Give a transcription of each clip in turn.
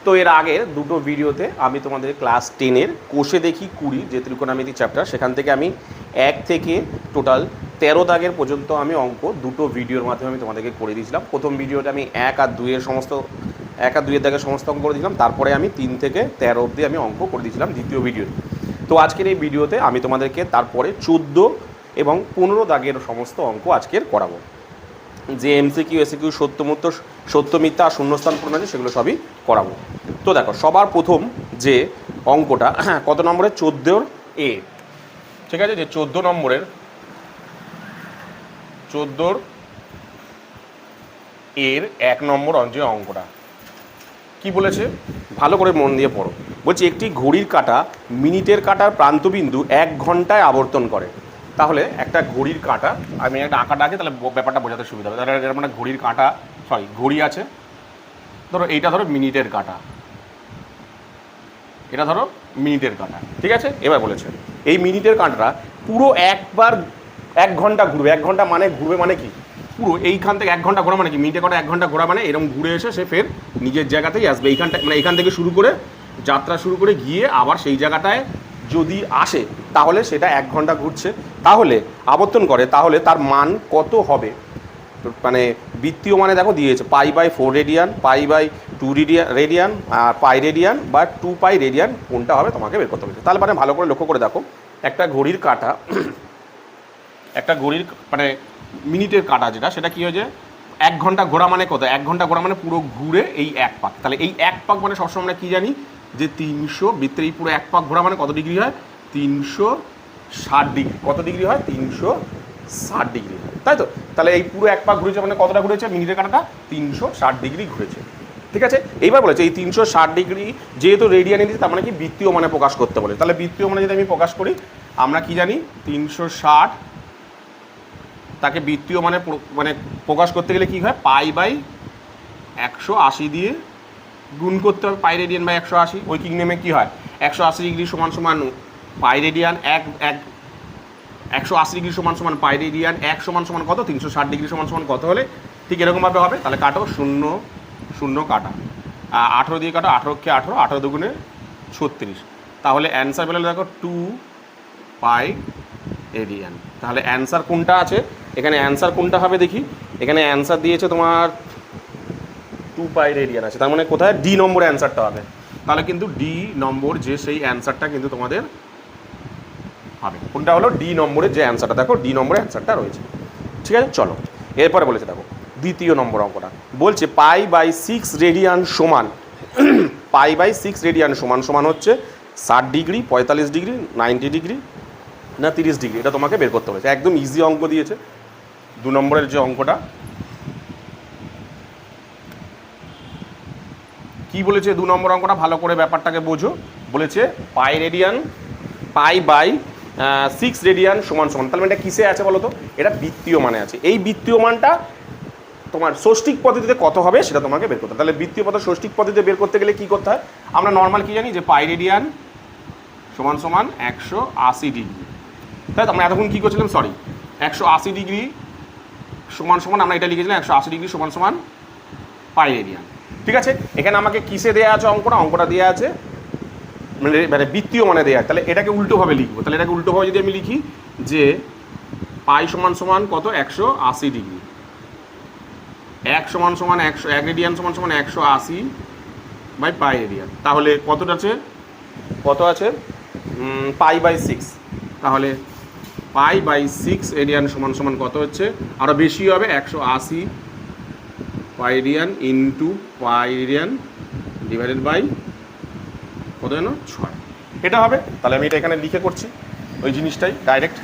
তো এর আগের দুটো ভিডিওতে আমি তোমাদের ক্লাস 10-এর কোষে দেখি 20 যে ত্রিকোণমিতি চ্যাপ্টার, সেখান থেকে আমি 1 থেকে টোটাল 13 দাগের পর্যন্ত আমি অঙ্ক দুটো ভিডিওর মাধ্যমে আমি তোমাদেরকে করে দিয়েছিলাম। প্রথম ভিডিওতে আমি 1 আর 2-এর দাগের সমস্ত অঙ্ক করে দিয়েছিলাম, তারপরে আমি 3 থেকে 13 অবধি আমি অঙ্ক করে দিয়েছিলাম দ্বিতীয় ভিডিওতে। তো আজকের এই ভিডিওতে আমি তোমাদেরকে তারপরে 14 এবং 15 দাগের সমস্ত অঙ্ক আজকের করাবো। যে এমসিকিউ এসিকিউ সত্য মিথ্যা আর শূন্যস্থান পূরণ আছে সেগুলো সবই করাবো। তো দেখো, সবার প্রথম যে অঙ্কটা কত নম্বরের 14 এ, ঠিক আছে, যে 14 নম্বরের 14 এর 1 নম্বর যে অঙ্কটা কি বলেছে ভালো করে মন দিয়ে পড়ো। বলছি একটি ঘড়ির কাঁটা মিনিটের কাঁটার প্রান্তবিন্দু 1 ঘন্টায় আবর্তন করে। তাহলে একটা ঘড়ির কাঁটা, আমি একটা আঁকাটা আছে তাহলে ব্যাপারটা বোঝাতে সুবিধা হবে। তাহলে এর মানে ঘড়ির কাঁটা, ঘড়ি আছে, ধরো এইটা ধরো মিনিটের কাঁটা, এটা ধরো মিনিটের কাঁটা, ঠিক আছে। এবার বলেছে এই মিনিটের কাঁটাটা পুরো একবার 1 ঘন্টা ঘুরবে। 1 ঘন্টা মানে ঘুরবে মানে কি, পুরো এইখান থেকে 1 ঘন্টা ঘোরা মানে কি, মিনিটের কাঁটা 1 ঘন্টা ঘোরা মানে এরকম ঘুরে এসে সে ফের নিজের জায়গাতেই আসবে। এইখানটা মানে এখান থেকে শুরু করে যাত্রা শুরু করে গিয়ে আবার সেই জায়গাটায় যদি আসে তাহলে সেটা 1 ঘন্টা ঘুরছে। তাহলে আবর্তন করে, তাহলে তার মান কত হবে? মানে বৃত্তীয় মানে দেখো দিয়েছে π/4 রেডিয়ান, π/2 রেডিয়ান, আর পাই রেডিয়ান বা 2 পাই রেডিয়ান, কোনটা হবে তোমাকে বের করতে হবে। তাহলে মানে ভালো করে লক্ষ্য করে দেখো, একটা ঘড়ির কাঁটা মানে মিনিটের কাঁটা যেটা, সেটা কী হয়েছে 1 ঘন্টা ঘোরা মানে কত, 1 ঘন্টা ঘোরা মানে পুরো ঘুরে এই 1 পাক। তাহলে এই 1 পাক মানে সবসময় আমরা কী জানি যে 300 বৃত্তের এই পুরো 1 পাক ঘোরা মানে কত ডিগ্রি হয়, 360 ডিগ্রি। কত ডিগ্রি হয়, 360 ডিগ্রি হয়, তাই তো। তাহলে এই পুরো 1 পাক ঘুরেছে মানে কতটা ঘুরেছে, মিনিটের কাঁটাটা 360 ডিগ্রি ঘুরেছে, ঠিক আছে। এইবার বলেছে এই 360 ডিগ্রি যেহেতু রেডিয়ানে দিচ্ছে, তার মানে কি বৃত্তীয় মানে প্রকাশ করতে বলে। তাহলে বৃত্তীয় মানে যদি আমি প্রকাশ করি, আমরা কি জানি 360 তাকে বৃত্তীয় মানে প্রকাশ করতে গেলে কী হয়, π/180 দিয়ে গুণ করতে হবে, পাই রেডিয়ান বাই 180। ঐকিক নিয়মে কী হয়, 180 ডিগ্রি সমান সমান পাই রেডিয়ান, 180 ডিগ্রি সমান সমান পাই রেডিয়ান, 1 সমান সমান কত, 360 ডিগ্রি সমান সমান কত হলে ঠিক এরকমভাবে হবে। তাহলে কাটো 0 0 কাটা, 18 দিয়ে কাটো, 18 কে 18, 18 দুগুণে 36। তাহলে অ্যান্সার পেলে দেখো 2 পাই রেডিয়ান। তাহলে অ্যান্সার কোনটা আছে এখানে, অ্যান্সার কোনটা হবে দেখি। এখানে অ্যান্সার দিয়েছে তোমার 2 পাই রেডিয়ান আছে, তার মানে কোথায় ডি নম্বরে অ্যান্সারটা হবে। তাহলে কিন্তু ডি নম্বর যে সেই অ্যান্সারটা কিন্তু তোমাদের হবে। কোনটা হলো, ডি নম্বরের যে অ্যান্সারটা, দেখো ডি নম্বরের অ্যান্সারটা রয়েছে, ঠিক আছে। চলো এরপরে বলেছে দেখো দ্বিতীয় নম্বর অঙ্কটা বলছে π/6 রেডিয়ান সমান π/6 রেডিয়ান সমান সমান হচ্ছে 60 ডিগ্রি, 45 ডিগ্রি, 90 ডিগ্রি না 30 ডিগ্রি। এটা তোমাকে বের করতে হবে। একদম ইজি অঙ্ক দিয়েছে 2 নম্বরের যে অঙ্কটা। কি বলেছে 2 নম্বর অঙ্কটা, ভালো করে ব্যাপারটাকে বোঝো। বলেছে π/6 রেডিয়ান সমান সমান, তাহলে এটা কিসে আছে বলো তো, এটা বৃত্তীয় মানে আছে। এই বৃত্তীয় মানটা তোমার ষষ্ঠিক পদ্ধতিতে কত হবে সেটা তোমাকে বের করতে হবে। তাহলে বৃত্তীয় পদ্ধতি ষষ্ঠিক পদ্ধতিতে বের করতে গেলে কী করতে হয়, আমরা নর্মাল কি জানি যে পাই রেডিয়ান সমান সমান 180 ডিগ্রি, তাই তো। আমরা এতক্ষণ কী করছিলাম, 180 ডিগ্রি সমান সমান আমরা এটা লিখেছিলাম 180 ডিগ্রি সমান সমান পাই রেডিয়ান, ঠিক আছে। এখানে আমাকে কিসে দেওয়া আছে অঙ্কটা দেওয়া আছে মানে বৃত্তীয় মানে দেওয়া আছে। তাহলে এটাকে উল্টোভাবে লিখবো। তাহলে এটাকে উল্টোভাবে যদি আমি লিখি যে পাই সমান সমান কত, 180 ডিগ্রি, 1 সমান সমান 1 রেডিয়ান সমান সমান 180 বাই পাই রেডিয়ান। তাহলে কতটা আছে, কত আছে π/6। তাহলে π/6 রেডিয়ান সমান সমান কত হচ্ছে, আরও বেশি হবে, 180 pi radian into pi radian divided by কত যেন 6, এটা হবে। তাহলে আমি এটা এখানে লিখে করছি ওই জিনিসটাই ডাইরেক্ট,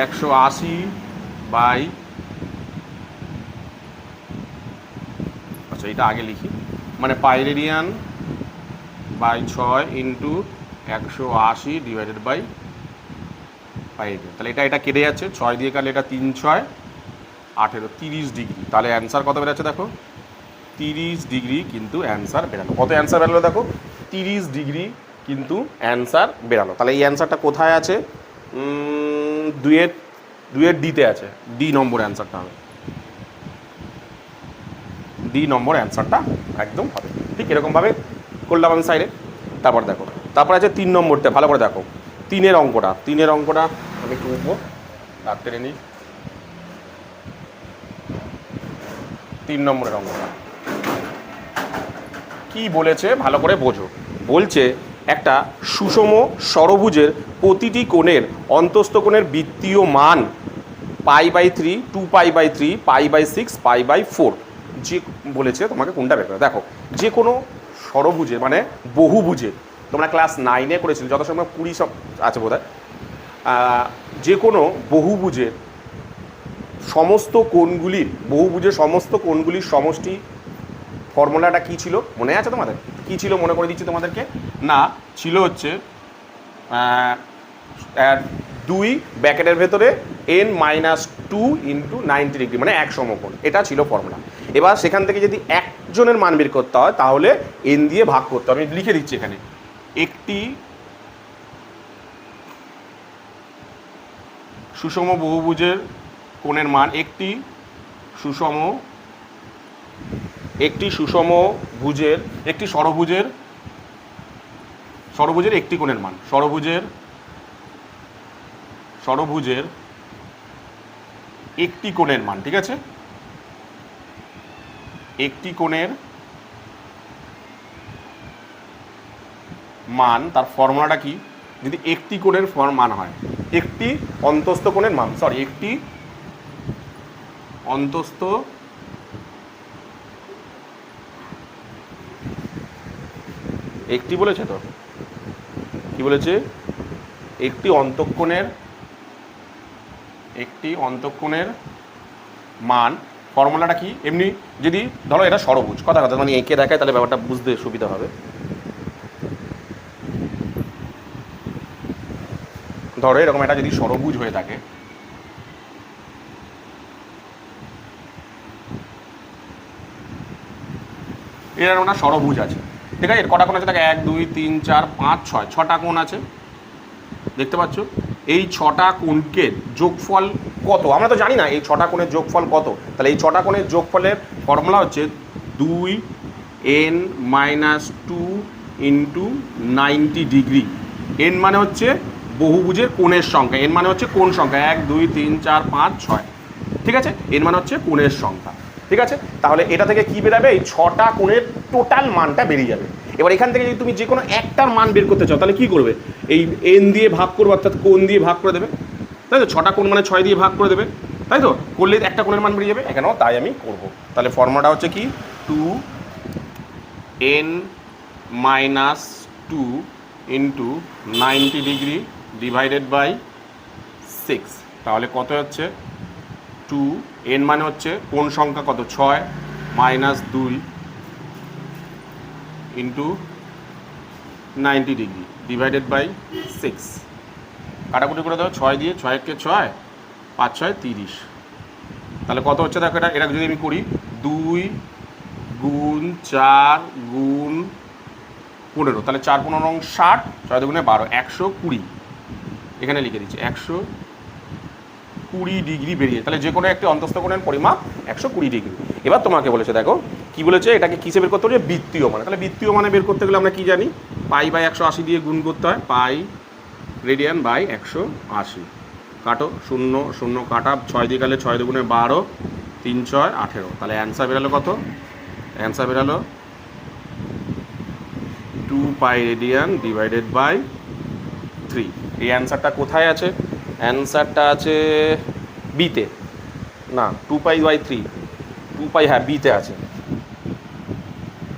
180 বাই, আচ্ছা এটা আগে লিখি, মানে pi radian by 6 into 180 divided by pi radian. তাহলে এটা কেটে যাচ্ছে, 6 দিয়ে কাটলে এটা 3 6 18, 30 ডিগ্রি। তাহলে অ্যান্সার কত বেরোচ্ছে দেখো, 30 ডিগ্রি কিন্তু অ্যান্সার বেরালো। কত অ্যান্সার বেরালো দেখো, 30 ডিগ্রি কিন্তু অ্যান্সার বেরালো। তাহলে এই অ্যান্সারটা কোথায় আছে, 2-এর ডিতে আছে, ডি নম্বর অ্যান্সারটা হবে, ডি নম্বর অ্যান্সারটা একদম হবে। ঠিক এরকমভাবে করলাম আমি সাইডে। তারপর দেখো, তারপর আছে 3 নম্বরটা, ভালো করে দেখো, 3-এর অঙ্কটা আমি একটু উঠবো, হাত টেনে নিই। 3 নম্বরের অঙ্কটা কি বলেছে ভালো করে বোঝো। বলছে একটা সুষম ষড়ভুজের প্রতিটি কোণের অন্তস্থ কোণের বৃত্তীয় মান π/3, 2π/3, π/6, π/4 যে বলেছে তোমাকে কোনটা বের করে। দেখো, যে কোনো ষড়ভুজের মানে বহুভুজের, তোমরা ক্লাস 9-এ করেছিলে, যত সময় 20 সব আছে বোধ হয়, যে কোনো বহুভুজের সমস্ত কোণগুলির সমষ্টি ফর্মুলাটা কী ছিল মনে আছে তোমাদের? কী ছিল মনে করে দিচ্ছি তোমাদেরকে। না, ছিল হচ্ছে 2 ব্র্যাকেটের ভেতরে n-2 × 90 ডিগ্রি, মানে এক সমকোণ, এটা ছিল ফর্মুলা। এবার সেখান থেকে যদি একজনের মান বের করতে হয় তাহলে n দিয়ে ভাগ করতে হবে। আমি লিখে দিচ্ছি এখানে, একটি সুষম বহুভুজের কোণের মান, একটি ষড়ভুজের একটি কোণের মান, ষড়ভুজের একটি কোণের মান, ঠিক আছে, একটি কোণের মান, তার ফর্মুলাটা কি? যদি একটি কোণের মান হয়, একটি অন্তস্থ কোণের মান, একটি অন্তস্থ একটি বলেছে তো, কি বলেছে? একটি অন্তঃকোণের মান, ফর্মুলাটা কি? এমনি যদি ধরো এটা ষড়ভুজ, কথা মানে এঁকে দেখায় তাহলে ব্যাপারটা বুঝতে সুবিধা হবে। ধরো এরকম একটা যদি ষড়ভুজ হয়ে থাকে, এরকম একটা ষড়ভুজ আছে, ঠিক আছে, এর কটা কোণ আছে? দেখো 1, 2, 3, 4, 5, 6, 6টা কোণ আছে, দেখতে পাচ্ছ? এই 6টা কোণকে যোগফল কত আমরা তো জানি না, এই 6টা কোণের যোগফল কত। তাহলে এই 6টা কোণের যোগফলের ফর্মুলা হচ্ছে 2n-2 × 90 ডিগ্রি। n মানে হচ্ছে বহুভুজের কোণের সংখ্যা, n মানে হচ্ছে কোণ সংখ্যা, 1, 2, 3, 4, 5, 6, ঠিক আছে, n মানে হচ্ছে কোণের সংখ্যা, ঠিক আছে। তাহলে এটা থেকে কি বেরাবে? এই 6টা কোণের টোটাল মানটা বেরিয়ে যাবে। এবার এখান থেকে যদি তুমি যে কোনো একটার মান বের করতে চাও তাহলে কি করবে? এই n দিয়ে ভাগ করবে, অর্থাৎ কোণ দিয়ে ভাগ করে দেবে, তাই তো? 6টা কোণ মানে 6 দিয়ে ভাগ করে দেবে, তাই তো? করলে একটা কোণের মান বেরিয়ে যাবে। এখানেও তাই আমি করব। তাহলে ফর্মুলাটা হচ্ছে কি? 2n-2 × 90 degree / 6। তাহলে কত হচ্ছে? 2n মানে হচ্ছে কোণ সংখ্যা কত? 6 - 2 × 90 ডিগ্রি / 6। কাটাকুটি করে দাও, 6 দিয়ে, 6 × 6, 5 × 6 = 30। তাহলে কত হচ্ছে দেখো, এটা যদি আমি করি 2 × 4 × 15, তাহলে 4 × 15 = 60, 6 × 2 = 12, 120। এখানে লিখে দিচ্ছি 120 ডিগ্রি বেরিয়ে। তাহলে যে কোনো একটি অন্তস্থ কোণের পরিমাপ 120 ডিগ্রি। এবার তোমাকে বলেছে, দেখো কি বলেছে, এটাকে কিসে বের করতে হবে? বৃত্তীয় মানে। তাহলে বৃত্তীয় মানে বের করতে গেলে আমরা কি জানি? π/180 দিয়ে গুণ করতে হয়, π/180। কাটো, 0 0 কাটা, 6 দিয়ে গেলে 6 × 2 = 12, 3 × 6 = 18। তাহলে অ্যান্সার বেরালো কত? অ্যান্সার বেরালো 2π রেডিয়ান / 3। এই অ্যান্সারটা কোথায় আছে? অ্যান্সারটা আছে বিতে, না 2π/3, 2π, হ্যাঁ বিতে আছে,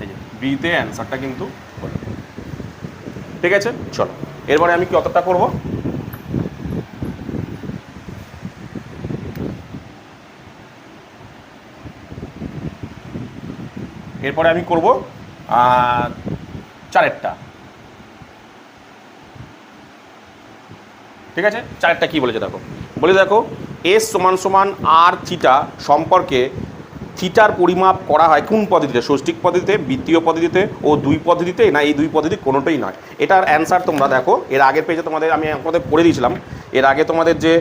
এই যে বিতে অ্যান্সারটা কিন্তু, ঠিক আছে। চলো এরপরে আমি কতটা করব? এরপরে আমি করব 4টা, ঠিক আছে। 4টা কি বলেছে দেখো, দেখো S = r θ সম্পর্কে থিটার পরিমাপ করা হয় কোন পদ্ধতিতে? ষষ্ঠিক পদ্ধতিতে, বৃত্তীয় পদ্ধতিতে ও 2 পদ্ধতিতে, না এই 2 পদ্ধতি কোনোটাই নয়। এটার অ্যান্সার তোমরা দেখো, এর আগের পেজে তোমাদের আমি তোমাদের করে দিয়েছিলাম, এর আগে তোমাদের যে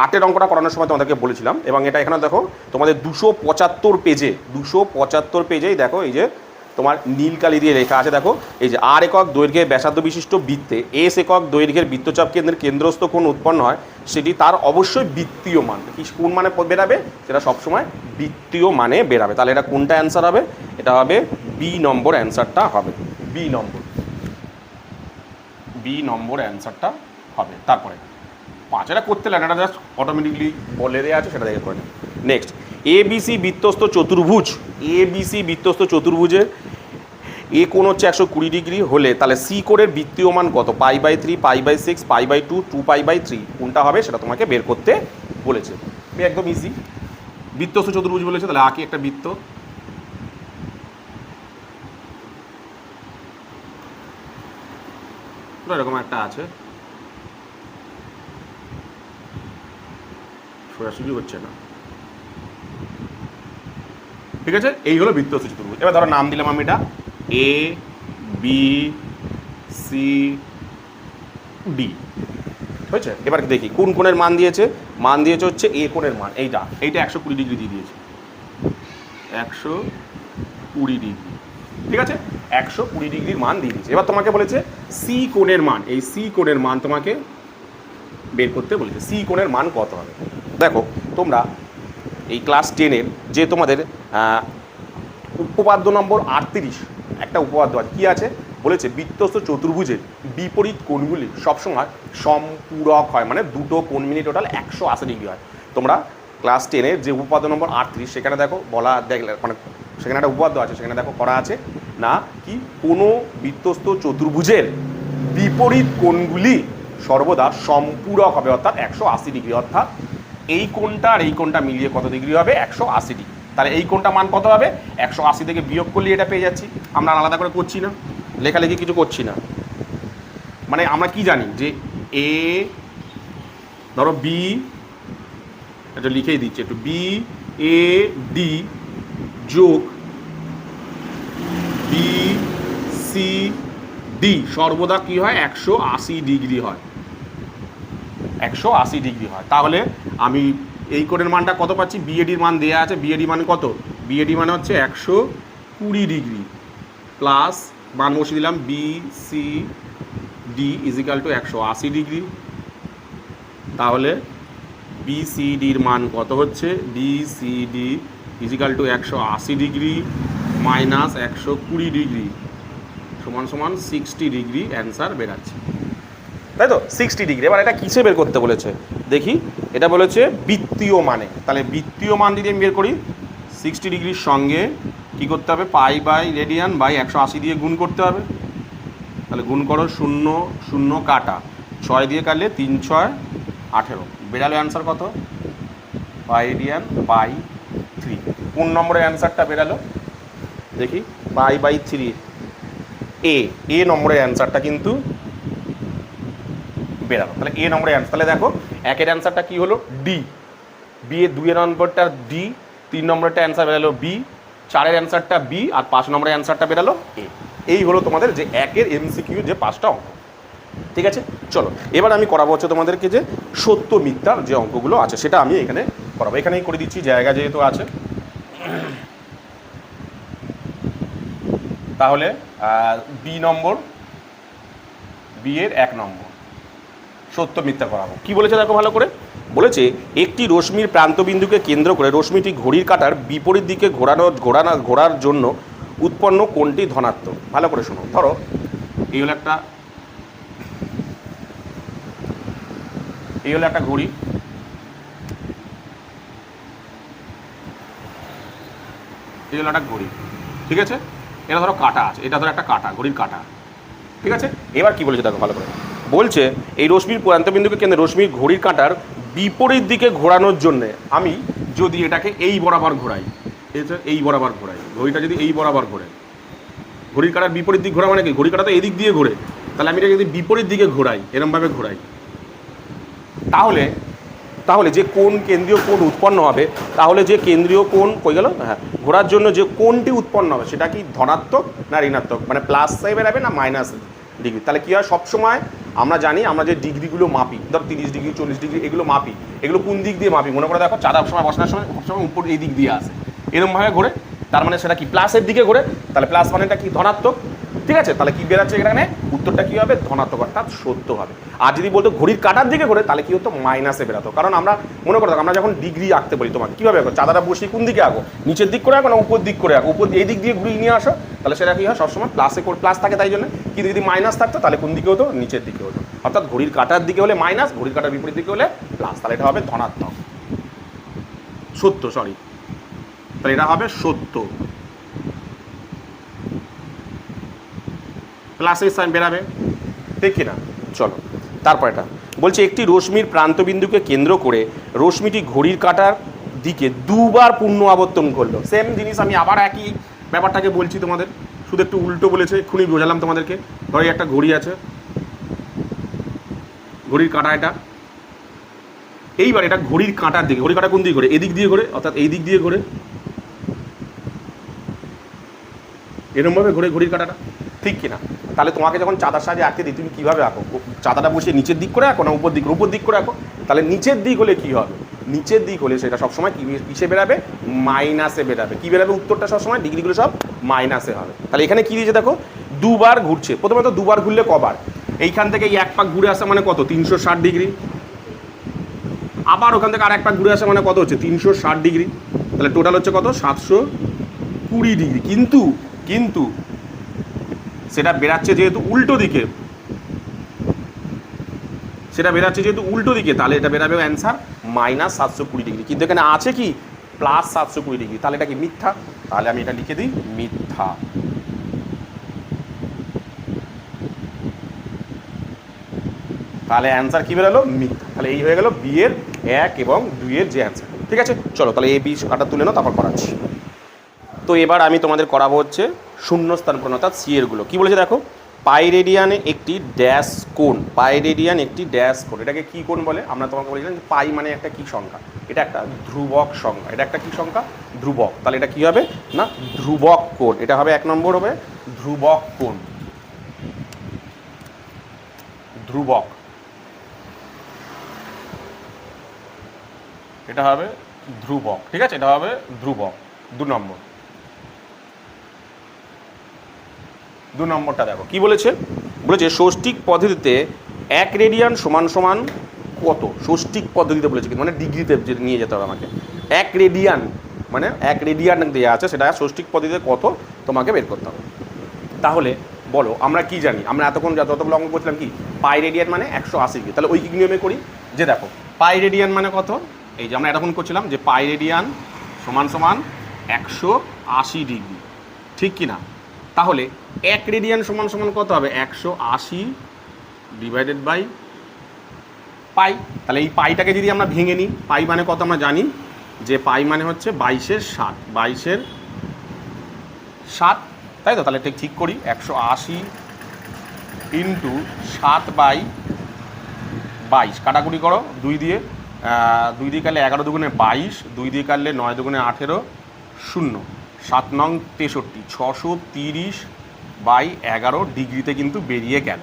8-এর অঙ্কটা করানোর সময় তোমাদেরকে বলেছিলাম, এবং এটা এখানে দেখো তোমাদের 275 পেজেই দেখো, এই যে তোমার নীল কালি দিয়ে লেখা আছে, দেখো এই যে আর একক দৈর্ঘ্যের ব্যাসার্ধ বিশিষ্ট বৃত্তে এস একক দৈর্ঘ্যের বৃত্তচাপ কেন্দ্রের কেন্দ্রস্থ কোণ উৎপন্ন হয়, সেটি তার অবশ্যই বৃত্তীয় মান। কি কোন মানে বেরাবে? সেটা সবসময় বৃত্তীয় মানে বেরাবে। তাহলে এটা কোনটা অ্যান্সার হবে? এটা হবে বি নম্বর অ্যান্সারটা হবে, বি নম্বর অ্যান্সারটা হবে। তারপরে 5 এটা করতে লাগে, এটা জাস্ট অটোমেটিকলি বলে দেওয়া আছে, সেটা দেখে করে নেব। নেক্সট, এবিসি বৃত্তস্থ চতুর্ভুজ, এবিসি বৃত্তস্থ চতুর্ভুজের এ কোণ হচ্ছে 120 ডিগ্রি হলে তাহলে সি কোণের বৃত্তীয় মান কত? π/3, π/6, π/2, 2π/3 কোনটা হবে সেটা তোমাকে বের করতে বলেছে। একদম ইজি, বৃত্তস্থ চতুর্ভুজ বলেছে, তাহলে আঁকি একটা বৃত্ত। এরকম একটা আছে, সোজাসুজি হচ্ছে না, ঠিক আছে? এই হলো বৃত্তস্থ চতুর্ভুজ। এবার ধরো নাম দিলাম আমি এটা এ বি সি ডি, হয়েছে? এবার দেখি কোন কোণের মান দিয়েছে। মান দিয়েছে হচ্ছে এ কোণের মান, এইটা 120 ডিগ্রি দিয়ে দিয়েছে, 120 ডিগ্রি, ঠিক আছে? 120 ডিগ্রির মান দিয়ে দিয়েছে। এবার তোমাকে বলেছে সি কোণের মান, এই সি কোণের মান তোমাকে বের করতে বলেছে। সি কোণের মান কত হবে? দেখো তোমরা এই ক্লাস 10-এর যে তোমাদের উপপাদ্য নম্বর 38 একটা উপপাদ্য আছে, কী আছে? বলেছে বৃত্তস্থ চতুর্ভুজের বিপরীত কোণগুলি সবসময় সম্পূরক হয়, মানে দুটো কোণ মিলিয়ে টোটাল 180 ডিগ্রি হয়। তোমরা ক্লাস 10-এর যে উপপাদ্য নম্বর 38 সেখানে দেখো বলা, দেখলে মানে সেখানে একটা উপপাদ্য আছে, সেখানে দেখো করা আছে না কি, কোনো বৃত্তস্থ চতুর্ভুজের বিপরীত কোণগুলি সর্বদা সম্পূরক হবে, অর্থাৎ 180 ডিগ্রি। অর্থাৎ এই কোণটা আর এই কোণটা মিলিয়ে কত ডিগ্রি হবে? 180 ডিগ্রি। তাহলে এই কোণটা মান কত হবে? 180 থেকে বিয়োগ করলে এটা পেয়ে যাচ্ছি। আমরা আলাদা করে করছি না, লেখালেখি কিছু করছি না, মানে আমরা কি জানি যে এ ধরো বি, এটা লিখেই দিচ্ছি একটু, বি এ ডি যোগ বি সি ডি সর্বদা কি হয়? 180 ডিগ্রি হয়, 180 ডিগ্রি হয়। তাহলে আমি এই কোণের মানটা কত পাচ্ছি? বিএডির মান দেওয়া আছে, বিএডি মানে কত? বিএডি মানে হচ্ছে 120 ডিগ্রি প্লাস মান বসিয়ে দিলাম B C D equal to 180 degree. তাহলে বিসিডির মান কত হচ্ছে? BCD equal to 180 degree minus 120 degree সমান সমান 60 ডিগ্রি অ্যান্সার বেরাচ্ছে, তাই তো? 60 ডিগ্রি। এবার এটা কিসে বের করতে বলেছে দেখি। এটা বলেছে বৃত্তীয় মানে। তাহলে বৃত্তীয় মান যদি আমি বের করি, 60 ডিগ্রির সঙ্গে কী করতে হবে? π/রেডিয়ান/180 দিয়ে গুণ করতে হবে। তাহলে গুণ করো, 0 0 কাটা, 6 দিয়ে কাটলে 3 6 18, বেরালো অ্যান্সার কত? π/3। কোন নম্বরের অ্যান্সারটা বেরালো দেখি? π/3 এ নম্বরের অ্যান্সারটা কিন্তু বেরালো। তাহলে এ নম্বরের অ্যান্সার, তাহলে দেখো একের অ্যান্সারটা কি হলো? ডি, বি এর 2 নম্বরটা ডি, 3 নম্বরটা অ্যান্সার বেরালো বি, 4-এর অ্যান্সারটা বি, আর 5 নম্বরের অ্যান্সারটা বেরালো এ। এই হলো তোমাদের যে একের এমসিকিউ যে 5টা অঙ্ক, ঠিক আছে? চলো এবার আমি করাবো হচ্ছে তোমাদেরকে যে সত্য মিথ্যার যে অঙ্কগুলো আছে সেটা আমি এখানে করাবো। এখানেই করে দিচ্ছি, জায়গা যেহেতু আছে। তাহলে বি নম্বর, বি এর 1 নম্বর সত্য মিথ্যা করাবো। কি বলেছে দেখো ভালো করে, বলেছে একটি রশ্মির প্রান্তবিন্দুকে কেন্দ্র করে রশ্মিটি ঘড়ির কাঁটার বিপরীত দিকে ঘোরার জন্য উৎপন্ন কোণটি ধনাত্মক। ভালো করে শোনো, ধরো এই হলো একটা ঘড়ি, এই হলো একটা ঘড়ি, ঠিক আছে? এটা ধরো কাঁটা আছে, এটা ধরো একটা কাঁটা, ঘড়ির কাঁটা, ঠিক আছে? এবার কি বলেছে দেখো ভালো করে, বলছে এই রশ্মির প্রান্তবিন্দুকে কেন্দ্রে রশ্মির ঘড়ির কাঁটার বিপরীত দিকে ঘোরানোর জন্যে আমি যদি এটাকে এই বরাবর ঘোরাই, এই বরাবর ঘোরাই, ঘড়িটা যদি এই বরাবর ঘোরে, ঘড়ির কাঁটার বিপরীত দিক ঘোরা মানে কি? ঘড়ির কাঁটা তো এদিক দিয়ে ঘোরে, তাহলে আমি এটা যদি বিপরীত দিকে ঘোরাই, এরমভাবে ঘোরাই, তাহলে যে কোণ কেন্দ্রীয় কোণ উৎপন্ন হবে, তাহলে যে কেন্দ্রীয় কোণ কই গেল? হ্যাঁ, ঘোরার জন্য যে কোণটি উৎপন্ন হবে সেটা কি ধনাত্মক না ঋণাত্মক, মানে প্লাস সাইড বেরাবে না মাইনাস ডিগ্রি? তাহলে কী হয়, সবসময় আমরা জানি আমরা যে ডিগ্রিগুলো মাপি, ধর 30 ডিগ্রি 40 ডিগ্রি এগুলো মাপি, এগুলো কোন দিক দিয়ে মাপি? মনে করে দেখো চাঁদা সময় বসানোর সময় সবসময় উপর এই দিক দিয়ে আসে, এরকমভাবে ঘোরে, তার মানে সেটা কি প্লাসের দিকে ঘোরে, তাহলে প্লাস মানেটা কি ধনাত্মক, ঠিক আছে, তাহলে কি বেরাচ্ছে এখানে উত্তরটা কি হবে ধনাত্মক অর্থাৎ সত্য হবে। আর যদি বলতো ঘড়ির কাটার দিকে ঘোরে তাহলে কি হতো মাইনাসে বেরাতো, কারণ আমরা মনে করতাম আমরা যখন ডিগ্রি আঁকতে বলি তোমাকে কীভাবে আঁকো, চাঁদাটা বসিয়ে কোন দিকে আঁকো, নিচের দিক করে আঁকো না উপর দিক করে আঁকো, উপর এই দিক দিয়ে ঘুরিয়ে নিয়ে আসো, তাহলে সেটা কি হয় সবসময় প্লাসে প্লাস থাকে, তাই জন্য কিন্তু যদি মাইনাস থাকতো তাহলে কোন দিকে হতো নিচের দিকে হতো, অর্থাৎ ঘড়ির কাটার দিকে হলে মাইনাস, ঘড়ির কাটার বিপরীত দিকে হলে প্লাস, তাহলে এটা হবে ধনাত্মক সত্য, সরি তাহলে এটা হবে সত্য, প্লাসের সাইন বেরাবে, ঠিক কিনা। চলো তারপর এটা বলছে একটি রশ্মির প্রান্তবিন্দুকে কেন্দ্র করে রশ্মিটি ঘড়ির কাঁটার দিকে দুবার পূর্ণ আবর্তন করলো। সেম জিনিস আমি আবার একই ব্যাপারটাকে বলছি তোমাদের, শুধু একটু উল্টো বলেছে, এক্ষুনি বোঝালাম তোমাদেরকে। ধরো একটা ঘড়ি আছে, ঘড়ির কাঁটা এটা, এইবার এটা ঘড়ির কাঁটার দিকে, ঘড়ির কাঁটা কোন দিকে ঘোরে, এদিক দিয়ে ঘোরে, অর্থাৎ এই দিক দিয়ে ঘোরে, এরকমভাবে ঘোরে ঘড়ির কাঁটাটা, ঠিক কিনা। তাহলে তোমাকে যখন চাঁদার সাহায্যে আঁকতে দিই তুমি কীভাবে আঁকো, চাঁদাটা বসিয়ে নিচের দিক করে আঁকো না উপর দিক করে আঁকো, তাহলে নিচের দিক হলে কী হবে, নিচের দিক হলে সেটা সবসময় কিসে বেরাবে মাইনাসে বেরাবে, কী বেরাবে উত্তরটা সবসময় ডিগ্রিগুলো সব মাইনাসে হবে। তাহলে এখানে কী দিয়েছে দেখো দুবার ঘুরছে, প্রথমত দুবার ঘুরলে কবার, এইখান থেকে এই এক পাক ঘুরে আসা মানে কত 360 ডিগ্রি, আবার ওখান থেকে আর এক পাক ঘুরে আসা মানে কত হচ্ছে 360 ডিগ্রি, তাহলে টোটাল হচ্ছে কত 720 ডিগ্রি, কিন্তু সেটা বেরাচ্ছে যেহেতু উল্টো দিকে, তাহলে এটা বেরাবে অ্যান্সার -720 ডিগ্রি, কিন্তু এখানে আছে কি +720 ডিগ্রি, তাহলে এটা কি মিথ্যা, তাহলে আমি এটা লিখে দিই মিথ্যা। তাহলে অ্যান্সার কি বেরোলো মিথ্যা, তাহলে এই হয়ে গেল বি এর 1 এবং 2 এর যে অ্যান্সার, ঠিক আছে। চলো তাহলে এই বি কাটা তুলে নাও, তারপর করাচ্ছি। তো এবার আমি তোমাদের করাবো হচ্ছে শূন্যস্থান পূরণ, অর্থাৎ সি এরগুলো। কী বলেছে দেখো, পাইরেডিয়ানে একটি ড্যাশ কোণ, পাইরেডিয়ান একটি ড্যাশ কোণ, এটাকে কী কোণ বলে, আমরা তোমাকে বলেছিলাম যে পাই মানে একটা কী সংখ্যা, এটা একটা ধ্রুবক সংখ্যা, এটা একটা কী সংখ্যা ধ্রুবক, তাহলে এটা কী হবে না ধ্রুবক কোণ, এটা হবে 1 নম্বর হবে ধ্রুবক কোণ, ধ্রুবক, এটা হবে ধ্রুবক, ঠিক আছে, এটা হবে ধ্রুবক। 2 নম্বরটা দেখো কি বলেছে, ষষ্ঠিক পদ্ধতিতে 1 রেডিয়ান সমান কত, ষষ্ঠিক পদ্ধতিতে বলেছে কিন্তু মানে ডিগ্রিতে নিয়ে যেতে হবে আমাকে, 1 রেডিয়ান মানে 1 রেডিয়ান দেওয়া আছে, সেটা ষষ্ঠিক পদ্ধতিতে কত তোমাকে বের করতে হবে। তাহলে বলো আমরা কি জানি, আমরা এতক্ষণ যতগুলো অঙ্ক করছিলাম কি পাই রেডিয়ান মানে 180 ডিগ্রি, তাহলে ওই কি নিয়মে করি যে দেখো পাই রেডিয়ান মানে কত, এই যে আমরা এতক্ষণ করছিলাম যে পাই রেডিয়ান সমান 180 ডিগ্রি, ঠিক কি না। তাহলে 1 রেডিয়ান সমান কত হবে 180 ডিভাইডেড বাই পাই, তাহলে এই পাইটাকে যদি আমরা ভেঙে নিই, পাই মানে কত আমরা জানি যে পাই মানে হচ্ছে 22 এর 7, 22 এর 7, তাই তো, তাহলে ঠিক করি 180 ইন্টু 7/22, কাটাকুটি করো 2 দিয়ে কাটলে 11 দুগুণে 22, 2 দিয়ে কাটলে 9 দুগুণে 18, 0, 7 নং 63, 630/11 ডিগ্রিতে কিন্তু বেরিয়ে গেল।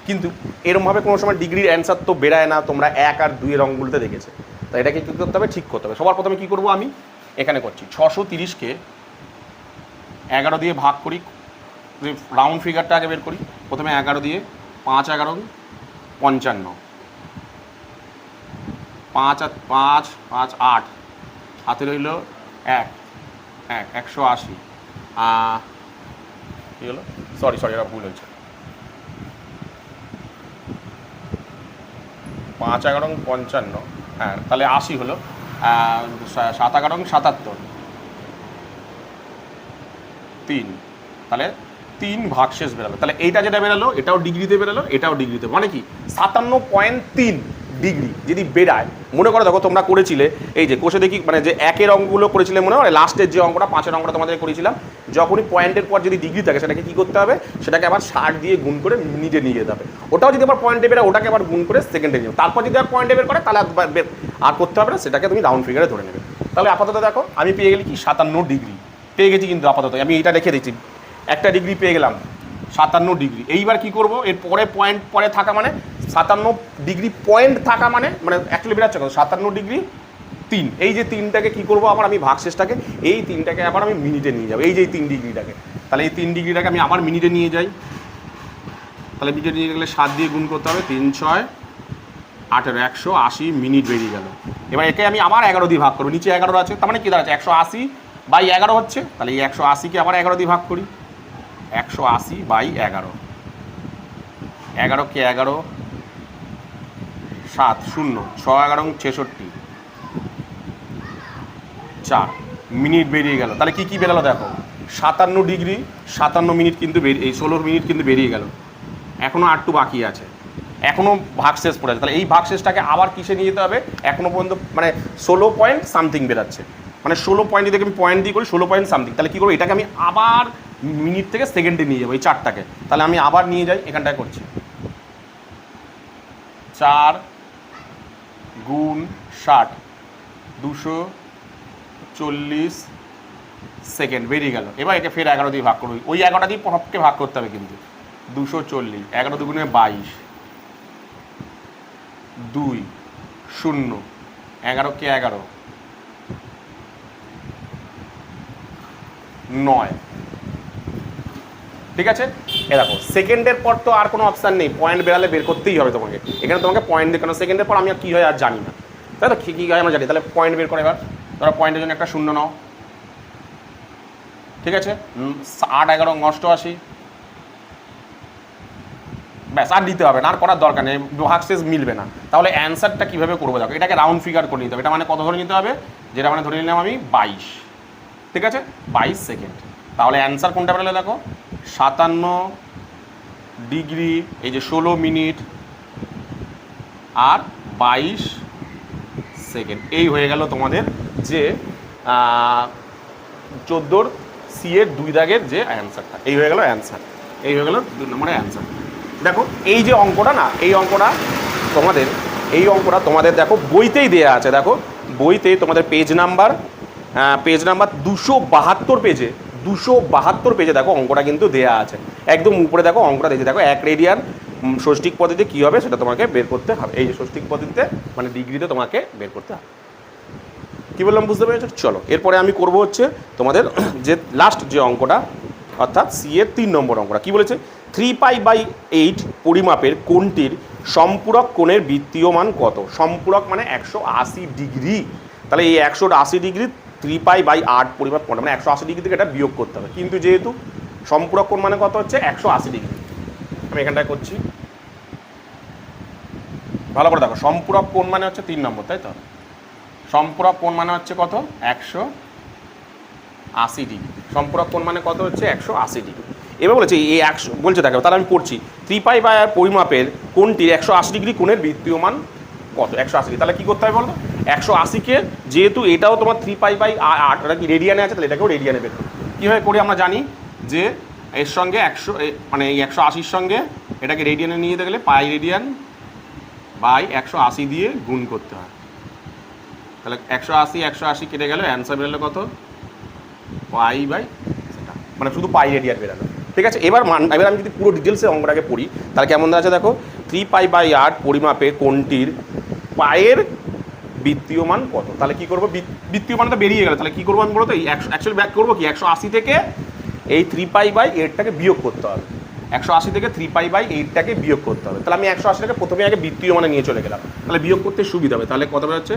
কিন্তু এরমভাবে কোনো সময় ডিগ্রির অ্যান্সার তো বেরায় না, তোমরা 1 আর 2 এর অঙ্কগুলোতে দেখেছে, তো এটাকে কী করতে হবে ঠিক করতে হবে। সবার প্রথমে কী করবো আমি এখানে করছি 630কে 11 দিয়ে ভাগ করি, রাউন্ড ফিগারটা আগে বের করি, প্রথমে 11 দিয়ে 5 11 55, 5 আর 5 5 8, হাতে রইল 1 180, কী হলো সরি এটা ভুল হয়েছে, 5 11 55, হ্যাঁ তাহলে 80 হলো, 7 11 77, 3, তাহলে 3 ভাগশেষ বেরালো, তাহলে এইটা যেটা বেরালো এটাও ডিগ্রিতে বেরালো, এটাও ডিগ্রিতে, মানে কি 57.3 ডিগ্রি যদি বেরায়। মনে করো দেখো তোমরা করেছিলে এই যে কোষে দেখি মানে যে 1 অঙ্কগুলো করেছিলে মনে হয় লাস্টের যে অঙ্কটা 5 অঙ্কটা তোমাদের করেছিলাম, যখনই পয়েন্টের পর যদি ডিগ্রি থাকে সেটাকে কী করতে হবে, সেটাকে আবার 60 দিয়ে গুণ করে নিয়ে যেতে হবে, ওটাও যদি আবার পয়েন্টে বেরোয় ওটাকে আবার গুণ করে সেকেন্ডে নিয়ে, তারপর যদি আর পয়েন্টে বের করে তাহলে আর করতে হবে না, সেটাকে তুমি রাউন্ড ফিগারে ধরে নেবে। তাহলে আপাতত দেখো আমি পেয়ে গেলি কি 57 ডিগ্রি পেয়ে গেছি, কিন্তু আপাতত আমি এইটা রেখে দিচ্ছি, একটা ডিগ্রি পেয়ে গেলাম 57 ডিগ্রি। এইবার কি করব, এর পরে পয়েন্ট পরে থাকা মানে 57 ডিগ্রি পয়েন্ট থাকা মানে অ্যাকচুয়ালি বেরাচ্ছে কত 57 ডিগ্রি 3, এই যে 3টাকে কি করবো আবার আমি ভাগশেষটাকে এই 3টাকে আবার আমি মিনিটে নিয়ে যাবো, এই যে 3 ডিগ্রিটাকে, তাহলে এই 3 ডিগ্রিটাকে আমি আবার মিনিটে নিয়ে যাই, তাহলে মিনিটে নিয়ে গেলে 7 দিয়ে গুণ করতে হবে, 3 6 18, 180 মিনিট বেরিয়ে গেল। এবার একে আমি আবার 11 দিয়ে ভাগ করবো, নিচে 11 আছে, তার মানে কি দাঁড়াচ্ছে 180/11 হচ্ছে, তাহলে এই 180কে আবার 11 দিয়ে ভাগ করি, 180/11, 11কে 11, 7 0, 6 11 66, 4 মিনিট বেরিয়ে গেল। তাহলে কি বেরালো দেখো, 57 ডিগ্রি 57 মিনিট কিন্তু এই 16 মিনিট কিন্তু বেরিয়ে গেল। এখনও 8টু বাকি আছে, এখনও ভাগশেষ পড়ে আছে, তাহলে এই ভাগশেষটাকে আবার কিসে নিয়ে যেতে হবে, এখনও পর্যন্ত মানে 16 পয়েন্ট সামথিং বেরাচ্ছে, মানে 16 পয়েন্ট যদি আমি পয়েন্ট দিয়ে করি 16 পয়েন্ট সামথিং, তাহলে কী করবো এটাকে আমি আবার মিনিট থেকে সেকেন্ডে নিয়ে যাবো এই 4টাকে, তাহলে আমি আবার নিয়ে যাই, এখানটায় করছি 4 গুণ 60, 240 সেকেন্ড বেরিয়ে গেল। এবার একে ফের 11 দিয়ে ভাগ করবো, ওই 11টা দিয়ে সবকে ভাগ করতে হবে কিন্তু, 240, 11 দুগুণে 22, 2 0, 11কে 11, 9, ঠিক আছে। এ দেখো সেকেন্ডের পর তো আর কোনো অপশান নেই, পয়েন্ট বেরালে বের করতেই হবে তোমাকে, এখানে তোমাকে পয়েন্ট দেখানো, সেকেন্ডের পর আমি আর কী হয় আর জানি না, তাই তো কী হয় আমরা জানি, তাহলে পয়েন্ট বের করে এবার ধরো পয়েন্টের জন্য একটা 0 নাও, ঠিক আছে, 8 11 88, ব্যাস আর দিতে হবে না, আর করার দরকার নেই, ভাগশেষ মিলবে না, তাহলে অ্যান্সারটা কীভাবে করবো দেখো, এটাকে রাউন্ড ফিগার করে নিতে হবে, এটা মানে কত ধরে নিতে হবে, যেটা মানে ধরে নিলাম আমি 22, ঠিক আছে 22 সেকেন্ড, তাহলে অ্যান্সার কোনটা বেরোলে দেখো 57 ডিগ্রি, এই যে 16 মিনিট আর 22 সেকেন্ড, এই হয়ে গেল তোমাদের যে 14 সি এর 2 দাগের যে অ্যান্সারটা, এই হয়ে গেল অ্যান্সার, এই হয়ে গেল 2 নম্বরের অ্যান্সার। দেখো এই যে অঙ্কটা না, এই অঙ্কটা তোমাদের দেখো বইতেই দেয়া আছে, দেখো বইতে তোমাদের পেজ নাম্বার 272 পেজে, 272 পেজে দেখো অঙ্কটা কিন্তু দেয়া আছে, একদম উপরে দেখো অঙ্কটা দেখে দেখো 1 রেডিয়ান ষষ্ঠিক পদ্ধতিতে কী হবে সেটা তোমাকে বের করতে হবে, এই যে ষষ্ঠিক পদ্ধতিতে মানে ডিগ্রিতে তোমাকে বের করতে হবে। কী বললাম বুঝতে পেরেছো? চলো এরপরে আমি করব হচ্ছে তোমাদের যে লাস্ট যে অঙ্কটা, অর্থাৎ সি এর 3 নম্বর অঙ্কটা। কী বলেছে, 3π/8 পরিমাপের কোণটির সম্পূরক কোণের বৃত্তীয় মান কত? সম্পূরক মানে 180 ডিগ্রি, তাহলে এই 180 ডিগ্রি 3π/8 পরিমাপ কোণটা মানে 180 ডিগ্রি থেকে এটা বিয়োগ করতে হবে, কিন্তু যেহেতু সম্পূরক কোণ মানে কত হচ্ছে 180 ডিগ্রি, আমি এখানটায় করছি, ভালো করে দেখো, সম্পূরক কোণ মানে হচ্ছে 3 নম্বর, তাই তো, সম্পূরক কোণ মানে হচ্ছে কত 180 ডিগ্রি, সম্পূরক কোণ মানে কত হচ্ছে 180 ডিগ্রি। এবার বলেছে এই 100 বলছে দেখো, তাহলে আমি পড়ছি 3π/8 পরিমাপের কোণটির 180 ডিগ্রি কোণের বৃত্তীয় মান কত, 180 ডিগ্রি, তাহলে কী করতে হবে বলতো, 180কে যেহেতু এটাও তোমার 3π/8 এটা কি রেডিয়ানে আছে, তাহলে এটাকেও রেডিয়ানে বের করো। কীভাবে করি আমরা জানি যে এর সঙ্গে 100 মানে এই 180-র সঙ্গে এটাকে রেডিয়ানে নিয়ে যেতে গেলে পাই রেডিয়ান বাই 180 দিয়ে গুণ করতে হয়, তাহলে 180 কেটে গেল, অ্যান্সার বেরোলো কত π/, মানে শুধু পাই রেডিয়ান বেরালো, ঠিক আছে। এবার আমি যদি পুরো ডিটেলসে অঙ্কটাকে পড়ি তাহলে কেমন আছে দেখো, 3π/8 পরিমাপে কোণটির পায়ের বৃত্তীয় মান কত, তাহলে কী করবো, বৃত্তীয় মান তো বেরিয়ে গেল, তাহলে কী করবো আমি বলো তো, এই অ্যাকচুয়ালি ব্যাক করবো কি 180 থেকে এই 3π/8টাকে বিয়োগ করতে হবে, 180 থেকে 3π/8টাকে বিয়োগ করতে হবে, তাহলে আমি 180টাকে প্রথমে আগে বৃত্তীয় মানে নিয়ে চলে গেলাম, তাহলে বিয়োগ করতে সুবিধা হবে, তাহলে কত বেরোচ্ছে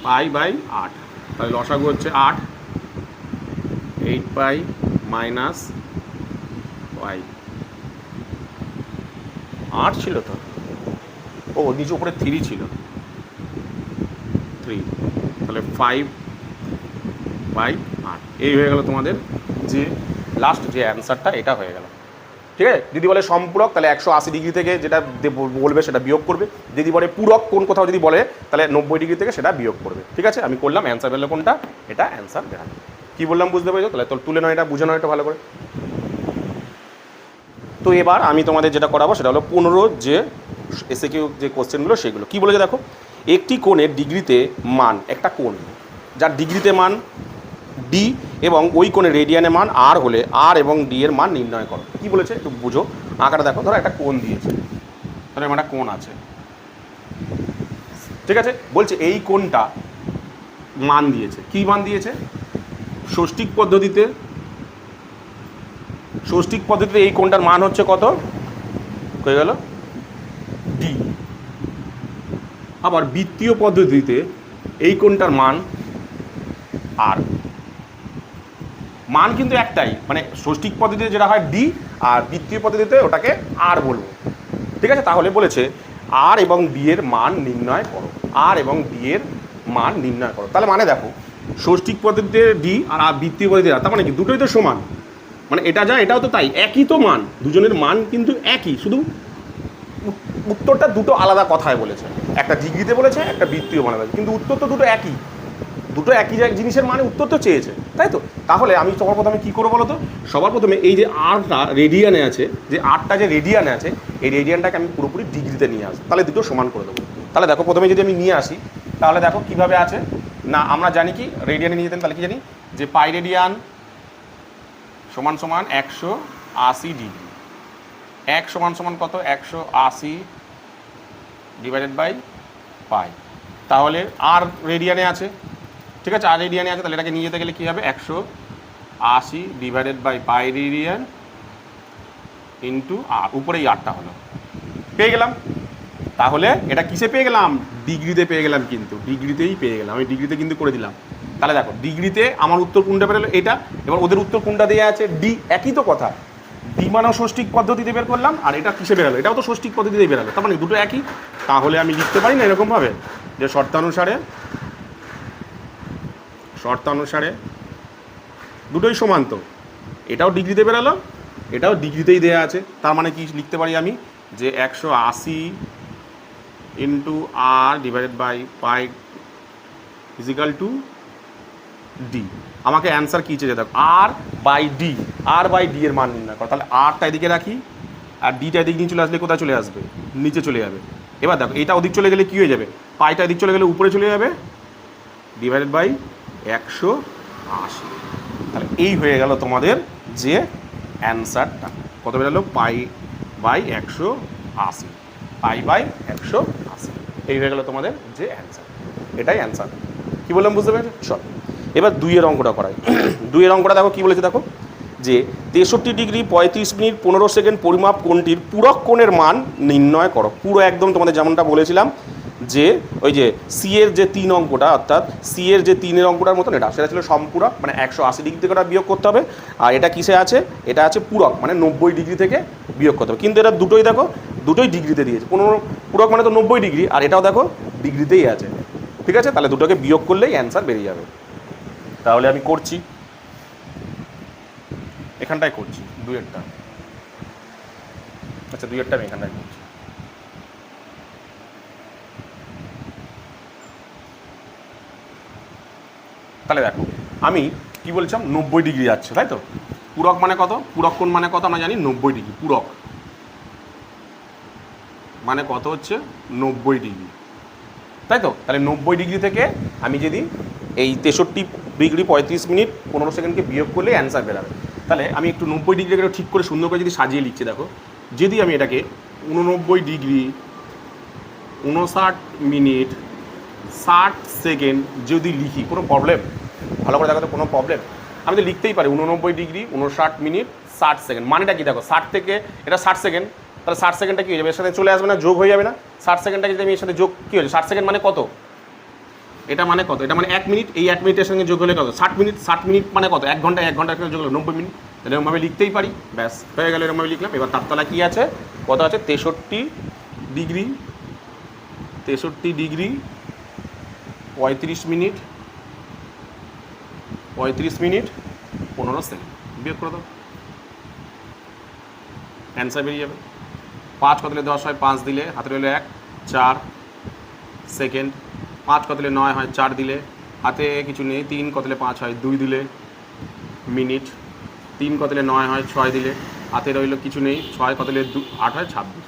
π/8, তাহলে লসাগু হচ্ছে 8, 8π মাইনাস y, 8 ছিল তো, ও নিচে উপরে 3 ছিল, 3, তাহলে 5/8, এই হয়ে গেল তোমাদের যে লাস্ট যে অ্যান্সারটা, এটা হয়ে গেল, ঠিক আছে। যদি বলে সম্পূরক তাহলে 180 ডিগ্রি থেকে যেটা বলবে সেটা বিয়োগ করবে, যদি বলে পূরক কোন কোথাও যদি বলে তাহলে 90 ডিগ্রি থেকে সেটা বিয়োগ করবে, ঠিক আছে। আমি করলাম, অ্যান্সার বেরোলো কোনটা, এটা অ্যান্সার বেরালো। কী বললাম বুঝতে পেরেছো? তাহলে তোর তুলে নয়, এটা বুঝে নয়, এটা ভালো করে। তো এবার আমি তোমাদের যেটা করাবো সেটা হলো 15 যে এসএকিউ যে কোশ্চেনগুলো সেগুলো। কী বলেছে দেখো, একটি কোণের ডিগ্রিতে মান, একটা কোণ যার ডিগ্রিতে মান ডি এবং ওই কোণের রেডিয়ানে মান আর হলে আর এবং ডি এর মান নির্ণয় করো। কী বলেছে একটু বুঝো, আঁকাটা দেখো, ধরো একটা কোণ দিয়েছে, ধরো একটা কোণ আছে, ঠিক আছে, বলছে এই কোণটা মান দিয়েছে। কি মান দিয়েছে? ষষ্ঠিক পদ্ধতিতে এই কোণটার মান হচ্ছে কত হয়ে গেল ডি। আবার বৃত্তীয় পদ্ধতিতে এই কোণটার মান আর। মান কিন্তু একটাই, মানে ষষ্ঠিক পদ্ধতিতে যেটা হয় ডি, আর বৃত্তীয় পদ্ধতিতে ওটাকে আর বলবো। ঠিক আছে, তাহলে বলেছে আর এবং ডি এর মান নির্ণয় করো, আর এবং ডি এর মান নির্ণয় করো। তাহলে মানে দেখো, ষষ্ঠিক পদ্ধতিতে ডি আর বৃত্তীয় পদ্ধতিতে আর, তার মানে কি দুটোই তো সমান, মানে এটা যা এটাও তো তাই, একই তো মান, দুজনের মান কিন্তু একই, শুধু উত্তরটা দুটো আলাদা কথায় বলেছে, একটা ডিগ্রিতে বলেছে, একটা বৃত্তীয় মানে বলেছে, কিন্তু উত্তর তো দুটো একই, দুটো একই জিনিসের মানে উত্তর তো চেয়েছে, তাই তো? তাহলে আমি সবার প্রথমে কী করবো বলো তো? সবার প্রথমে এই যে আরটা রেডিয়ানে আছে, যে আরটা যে রেডিয়ানে আছে, এই রেডিয়ানটাকে আমি পুরোপুরি ডিগ্রিতে নিয়ে আসবো, তাহলে দুটো সমান করে দেবো। তাহলে দেখো, প্রথমে যদি আমি নিয়ে আসি, তাহলে দেখো কীভাবে আছে না, আমরা জানি কি রেডিয়ানে নিয়ে যেতেন, তাহলে কি জানি যে পাই রেডিয়ান সমান সমান 180 ডিগ্রি, এক সমান সমান কত 180 ডিভাইডেড বাই পাই। তাহলে আর রেডিয়ানে আছে, ঠিক আছে, আর রেডিয়ানে আছে, তাহলে এটাকে নিয়ে যেতে গেলে কী হবে 180 divided by pi radian into r, উপরেই আরটা হলো, পেয়ে গেলাম। তাহলে এটা কিসে পেয়ে গেলাম? ডিগ্রিতে পেয়ে গেলাম, কিন্তু ডিগ্রিতেই পেয়ে গেলাম, আমি ডিগ্রিতে কিন্তু করে দিলাম। তাহলে দেখো ডিগ্রিতে আমার উত্তর কোনটা বেরোলো এটা, এবার ওদের উত্তর কোনটা দেওয়া আছে ডি, একই তো কথা, ডি মানেও ষষ্ঠিক পদ্ধতিতে বের করলাম, আর এটা কিসে বেরোলো, এটাও তো ষষ্ঠিক পদ্ধতিতেই বেরোলো, তার মানে দুটো একই। তাহলে আমি লিখতে পারি না এরকমভাবে যে শর্তানুসারে দুটোই সমান, তো এটাও ডিগ্রিতে বেরোলো, এটাও ডিগ্রিতেই দেওয়া আছে, তার মানে কি লিখতে পারি আমি যে 180 into R divided by pi equal to D. আমাকে অ্যান্সার কী চেয়েছে দেখো, আর বাই ডি এর মান নির্ণয় করো। তাহলে আরটা এদিকে রাখি, আর ডিটা এদিক নিয়ে চলে আসলে কোথায় চলে আসবে? নিচে চলে যাবে। এবার দেখো এটা ওদিক চলে গেলে কী হয়ে যাবে? পাইটা এদিক চলে গেলে উপরে চলে যাবে, ডিভাইডেড বাই 180। তাহলে এই হয়ে গেল তোমাদের যে অ্যান্সারটা, কত বেরোলো? পাই বাই 180, পাই বাই 180, এই হয়ে গেল তোমাদের যে অ্যান্সার। এটাই অ্যান্সার। কী বললাম বুঝতে পেরেছো? চল এবার 2 এর অঙ্কটা করাই। 2 এর অঙ্কটা দেখো কী বলেছে, দেখো যে 63 ডিগ্রি 35 মিনিট 15 সেকেন্ড পরিমাপ কোণটির পূরক কোণের মান নির্ণয় করো। পুরো একদম তোমাদের যেমনটা বলেছিলাম, যে ওই যে সি এর যে 3 অঙ্কটা, অর্থাৎ সি এর যে 3-এর অঙ্কটার মতন এটা, সেটা ছিল সম্পূরক, মানে 180 ডিগ্রি থেকে ওটা বিয়োগ করতে হবে, আর এটা কিসে আছে? এটা আছে পূরক, মানে 90 ডিগ্রি থেকে বিয়োগ করতে হবে। কিন্তু এটা দুটোই দেখো, দুটোই ডিগ্রিতে দিয়েছে, পূরক মানে তো 90 ডিগ্রি, আর এটাও দেখো ডিগ্রিতেই আছে, ঠিক আছে? তাহলে দুটোকে বিয়োগ করলেই অ্যান্সার বেরিয়ে যাবে। তাহলে আমি করছি, এখানটায় করছি 2-এরটা, আচ্ছা 2-এরটা আমি এখানটায় করছি। তাহলে দেখো আমি কি বলছিলাম, 90 ডিগ্রি যাচ্ছে, তাই তো? পূরক মানে কত? পূরক কোণ মানে কত আমরা জানি, 90 ডিগ্রি। পূরক মানে কত হচ্ছে 90 ডিগ্রি, তাই তো? তাহলে 90 ডিগ্রি থেকে আমি যদি এই 63 ডিগ্রি 35 মিনিট 15 সেকেন্ডকে বিয়োগ করলে অ্যান্সার বেরাবে। তাহলে আমি একটু 90 ডিগ্রিকে ঠিক করে সুন্দর করে যদি সাজিয়ে লিখছি, দেখো যদি আমি এটাকে 89 ডিগ্রি 59 মিনিট 60 সেকেন্ড যদি লিখি, কোনো প্রবলেম? ভালো করে দেখো তো, কোনো প্রবলেম? আমি তো লিখতেই পারি 89 ডিগ্রি 59 মিনিট 60 সেকেন্ড। মানেটা কি দেখো, 60 থেকে এটা 60 সেকেন্ড, তাহলে 60 সেকেন্ডটা কী হয়ে যাবে? এর সাথে চলে আসবে না, যোগ হয়ে যাবে না? 60 সেকেন্ডটা যদি আমি এর সাথে যোগ, কী হয়েছে 60 সেকেন্ড মানে কত? এটা মানে কত? এটা মানে 1 মিনিট, এই 1 মিনিটের সঙ্গে যোগ হলে কত? 60 মিনিট। 60 মিনিট মানে কত? 1 ঘন্টা, 1 ঘন্টার সঙ্গে যোগ হলো 90 মিনিট। এরকমভাবে লিখতেই পারি, ব্যাস হয়ে গেল, এরকমভাবে লিখলাম। এবার তার তলা কী আছে? কত আছে? 63 ডিগ্রি 35 মিনিট 15 সেকেন্ড। বিয়োগ করে দাও, অ্যান্সার বেরিয়ে যাবে। 5 কত দিলে 10 হয়, 5 দিলে হাতে রইল 1, 4 সেকেন্ড। 5 কত দিলে 9 হয়, 4 দিলে হাতে কিছু নেই। 3 কত দিলে 5 হয়, 2 দিলে মিনিট। 3 কত দিলে 9 হয়, 6 দিলে হাতে রইল কিছু নেই। 6 কত দিলে 8 হয়, 26।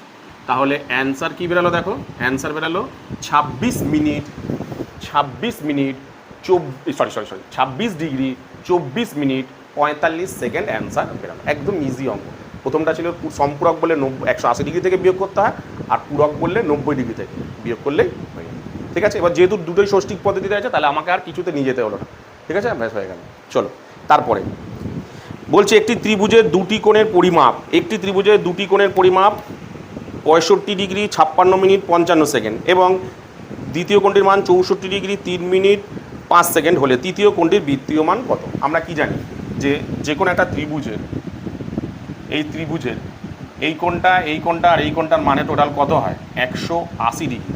তাহলে অ্যান্সার কী বেরালো দেখো, অ্যান্সার বেরালো 26 minute 26 degree 24 minute 45 second answer বেরালো। একদম ইজি অঙ্ক। প্রথমটা ছিল সম্পূরক বলে 180 ডিগ্রি থেকে বিয়োগ করতে হয়, আর পূরক বললে 90 ডিগ্রি থেকে বিয়োগ করলেই হয়ে যাবে। ঠিক ঠিক আছে, এবার যেহেতু দুটোই ষষ্ঠিক পদ্ধতিতে আছে তাহলে আমাকে আর কিছুতে নিয়ে যেতে হলো না, ঠিক আছে, ব্যাস হয়ে গেল। চলো তারপরে বলছে একটি ত্রিভুজের দুটি কোণের পরিমাপ, একটি ত্রিভুজের দুটি কোণের পরিমাপ 65 ডিগ্রি 56 মিনিট 55 সেকেন্ড এবং দ্বিতীয় কোণটির মান 64 ডিগ্রি 3 মিনিট 5 সেকেন্ড হলে তৃতীয় কোণটির বৃত্তীয় মান কত? আমরা কি জানি যে কোনো একটা ত্রিভুজের এই কোণটা আর এই কোণটার মানে টোটাল কত হয়? 180 ডিগ্রি,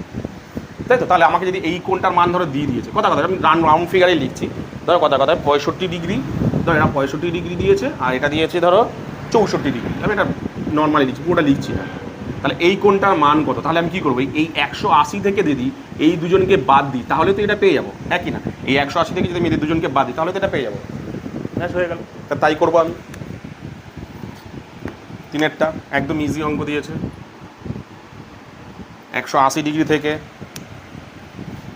তাই তো? তাহলে আমাকে যদি এই কোণটার মান ধরো দিয়ে দিয়েছে, কথা আমি রাউন্ড ফিগারে লিখছি, ধরো কথা 65 ডিগ্রি, ধরো এটা 65 ডিগ্রি দিয়েছে আর এটা দিয়েছে ধরো 64 ডিগ্রি, আমি এটা নর্মালি লিখছি, পুরোটা লিখছি না। তাহলে এই কোণটার মান কত? তাহলে আমি কী করবো, এই 180 থেকে যদি এই দুজনকে বাদ দিই তাহলে তো এটা পেয়ে যাবো, হ্যাঁ কি না? এই 180 থেকে যদি আমি এদের দুজনকে বাদ দিই তাহলে তো এটা পেয়ে যাবো, ব্যাস হয়ে গেল। তা তাই করবো আমি। তিনেরটা একদম ইজি অঙ্ক দিয়েছে, 180 ডিগ্রি থেকে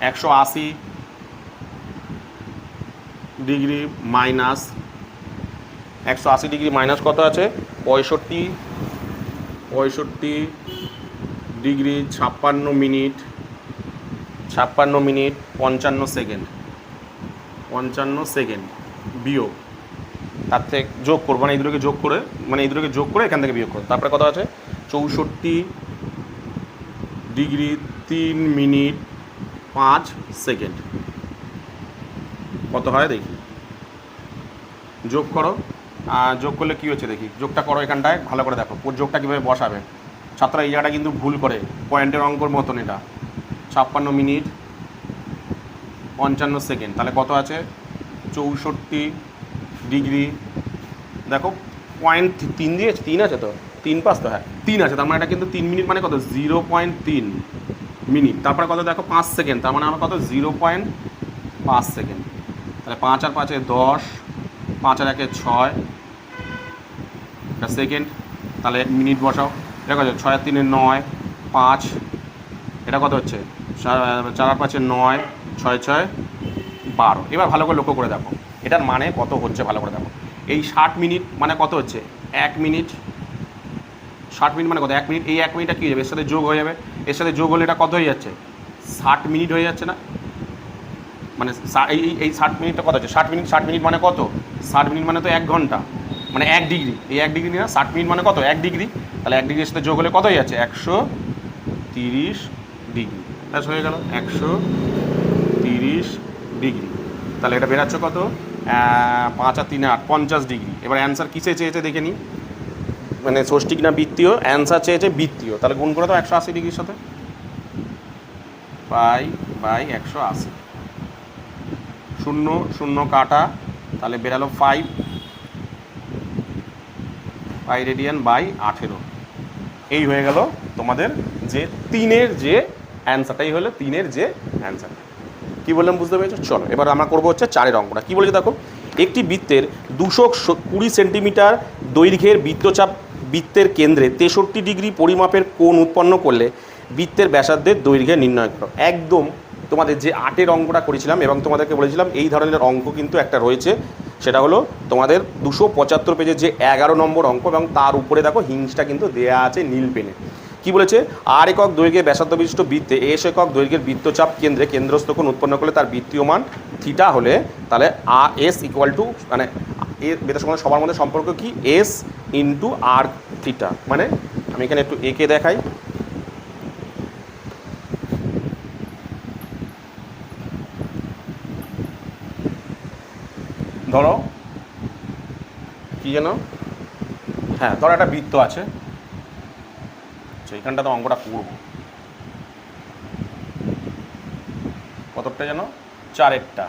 180 ডিগ্রি মাইনাস 180 ডিগ্রি মাইনাস কত আছে? 65 ডিগ্রি 56 মিনিট 55 সেকেন্ড বিয়োগ, তার থেকে যোগ করবো, মানে এই দুটোকে যোগ করে এখান থেকে বিয়োগ করবো, তারপরে কত আছে? 64 ডিগ্রি 3 মিনিট 5 সেকেন্ড কত হয় দেখি, যোগ করো। যোগ করলে কী হচ্ছে দেখি, যোগটা করো এখানটায় ভালো করে দেখো, যোগটা কীভাবে বসাবে। ছাত্ররা এই জায়গাটা কিন্তু ভুল করে, পয়েন্টের অঙ্কর মতন এটা। 56 মিনিট 55 সেকেন্ড, তাহলে কত আছে? 64 ডিগ্রি, দেখো পয়েন্ট 3 দিয়েছে, 3 আছে তো, 3 পাস তো, হ্যাঁ 3 আছে, তার মানে এটা কিন্তু 3 মিনিট মানে কত? 0.3 মিনিট, তারপরে কত দেখো 5 সেকেন্ড, তার মানে আমার কত? 0.5 সেকেন্ড। তাহলে 5 আর 5 10, 5 আর 1 6 এটা সেকেন্ড, তাহলে মিনিট বসাও, দেখো 6 আর 3 9, 5, এটা কত হচ্ছে? 4 আর 5 9, 6 6 12। এবার ভালো করে লক্ষ্য করে দেখো এটার মানে কত হচ্ছে, ভালো করে দেখো। এই 60 মিনিট মানে কত হচ্ছে? 1 মিনিট। 60 মিনিট মানে কত? 1 মিনিট। এই 1 মিনিটটা কী যাবে? এর সাথে যোগ হয়ে যাবে, এর সাথে যোগ হলে এটা কত হয়ে যাচ্ছে? 60 মিনিট হয়ে যাচ্ছে না? মানে এই 60 মিনিটটা কত হচ্ছে? 60 মিনিট মানে কত? 60 মিনিট মানে তো 1 ঘন্টা, মানে 1 ডিগ্রি। এই 1 ডিগ্রি না, 60 মিনিট মানে কত? 1 ডিগ্রি। তাহলে 1 ডিগ্রির সাথে যোগ হলে কত হয়ে যাচ্ছে? 130 ডিগ্রি। ব্যাস হয়ে গেল, 130 ডিগ্রি। তাহলে এটা বেরাচ্ছে কত? 5 আর 3 8, 50 ডিগ্রি। এবার অ্যান্সার কিসে চেয়েছে দেখে নিই, মানে ষষ্ঠিক না বৃত্তীয়? অ্যান্সার চেয়েছে বৃত্তীয়, তাহলে গুণ করে তো 180 ডিগ্রির সাথে, পাই বাই 180, 0 0 কাটা, তাহলে বেরালো 5 রেডিয়ান বাই 18। এই হয়ে গেল তোমাদের যে 3-এর যে অ্যান্সারটাই হলো 3-এর যে অ্যান্সার। কী বললাম বুঝতে পেরেছো? চলো এবার আমরা করবো হচ্ছে 4-এর অঙ্কটা। কী বলেছে দেখো, একটি বৃত্তের 220 সেন্টিমিটার দৈর্ঘ্যের বৃত্তচাপ বৃত্তের কেন্দ্রে 63 ডিগ্রি পরিমাপের কোণ উৎপন্ন করলে বৃত্তের ব্যাসার্ধের দৈর্ঘ্য নির্ণয় করো। একদম তোমাদের যে 8-এর অঙ্কটা করেছিলাম এবং তোমাদেরকে বলেছিলাম এই ধরনের অঙ্ক কিন্তু একটা রয়েছে, সেটা হলো তোমাদের 275 পেজের যে 11 নম্বর অঙ্ক, এবং তার উপরে দেখো হিংসটা কিন্তু দেয়া আছে নীল পেনে। কি বলেছে? আর একক দৈর্ঘ্যের ব্যাসার্ধ বিশিষ্ট বৃত্তে এস একক দৈর্ঘ্যের বৃত্তচাপ কেন্দ্রে কেন্দ্রস্থ কোণ উৎপন্ন করলে তার বৃত্তীয় মান থিটা হলে, তাহলে এস ইকুয়াল টু, মানে এর বেতার সঙ্গে সবার মধ্যে সম্পর্ক কি? এস ইন্টু আর থিটা। মানে আমি এখানে একটু একে দেখাই, ধরো কি যেন, হ্যাঁ ধরো একটা বৃত্ত আছে, সেইখানটা তো অঙ্কটা করবো, কতটা যেন 4-এরটা।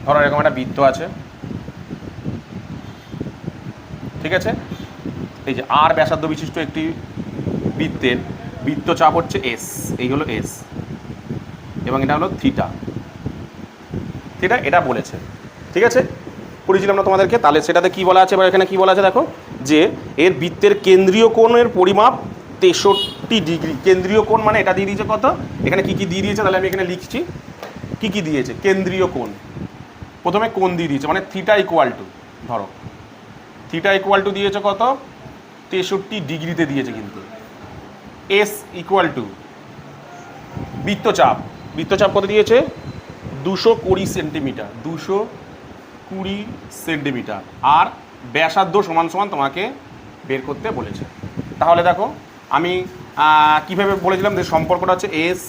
ধরো এরকম একটা বৃত্ত আছে, ঠিক আছে, এই যে আর ব্যাসার্ধ বিশিষ্ট একটি বৃত্তের বৃত্তচাপ হচ্ছে এস, এই হলো এস, এবং এটা হলো থিটা। থিটা এটা বলেছে, ঠিক আছে, পড়েছিলাম না তোমাদেরকে। তাহলে সেটাতে কি বলা আছে, বা এখানে কি বলা আছে দেখো, যে এর বৃত্তের কেন্দ্রীয় কোণের পরিমাপ 63 ডিগ্রি। কেন্দ্রীয় কোণ মানে এটা দিয়ে দিয়েছে কত, এখানে কি কি দিয়ে দিয়েছে, তাহলে আমি এখানে লিখছি কি কি দিয়েছে। কেন্দ্রীয় কোণ, প্রথমে কোণ দিয়ে দিয়েছে, মানে থিটা ইকুয়াল টু, ধরো থিটা ইকুয়াল টু দিয়েছে কত, 63 ডিগ্রিতে দিয়েছে, কিন্তু এস ইকুয়াল টু বৃত্তচাপ, বৃত্তচাপ কত দিয়েছে 220 সেন্টিমিটার, 220 সেন্টিমিটার। আর ব্যাসার্ধ সমান সমান তোমাকে বের করতে বলেছে। তাহলে দেখো আমি কীভাবে বলেছিলাম যে সম্পর্কটা হচ্ছে S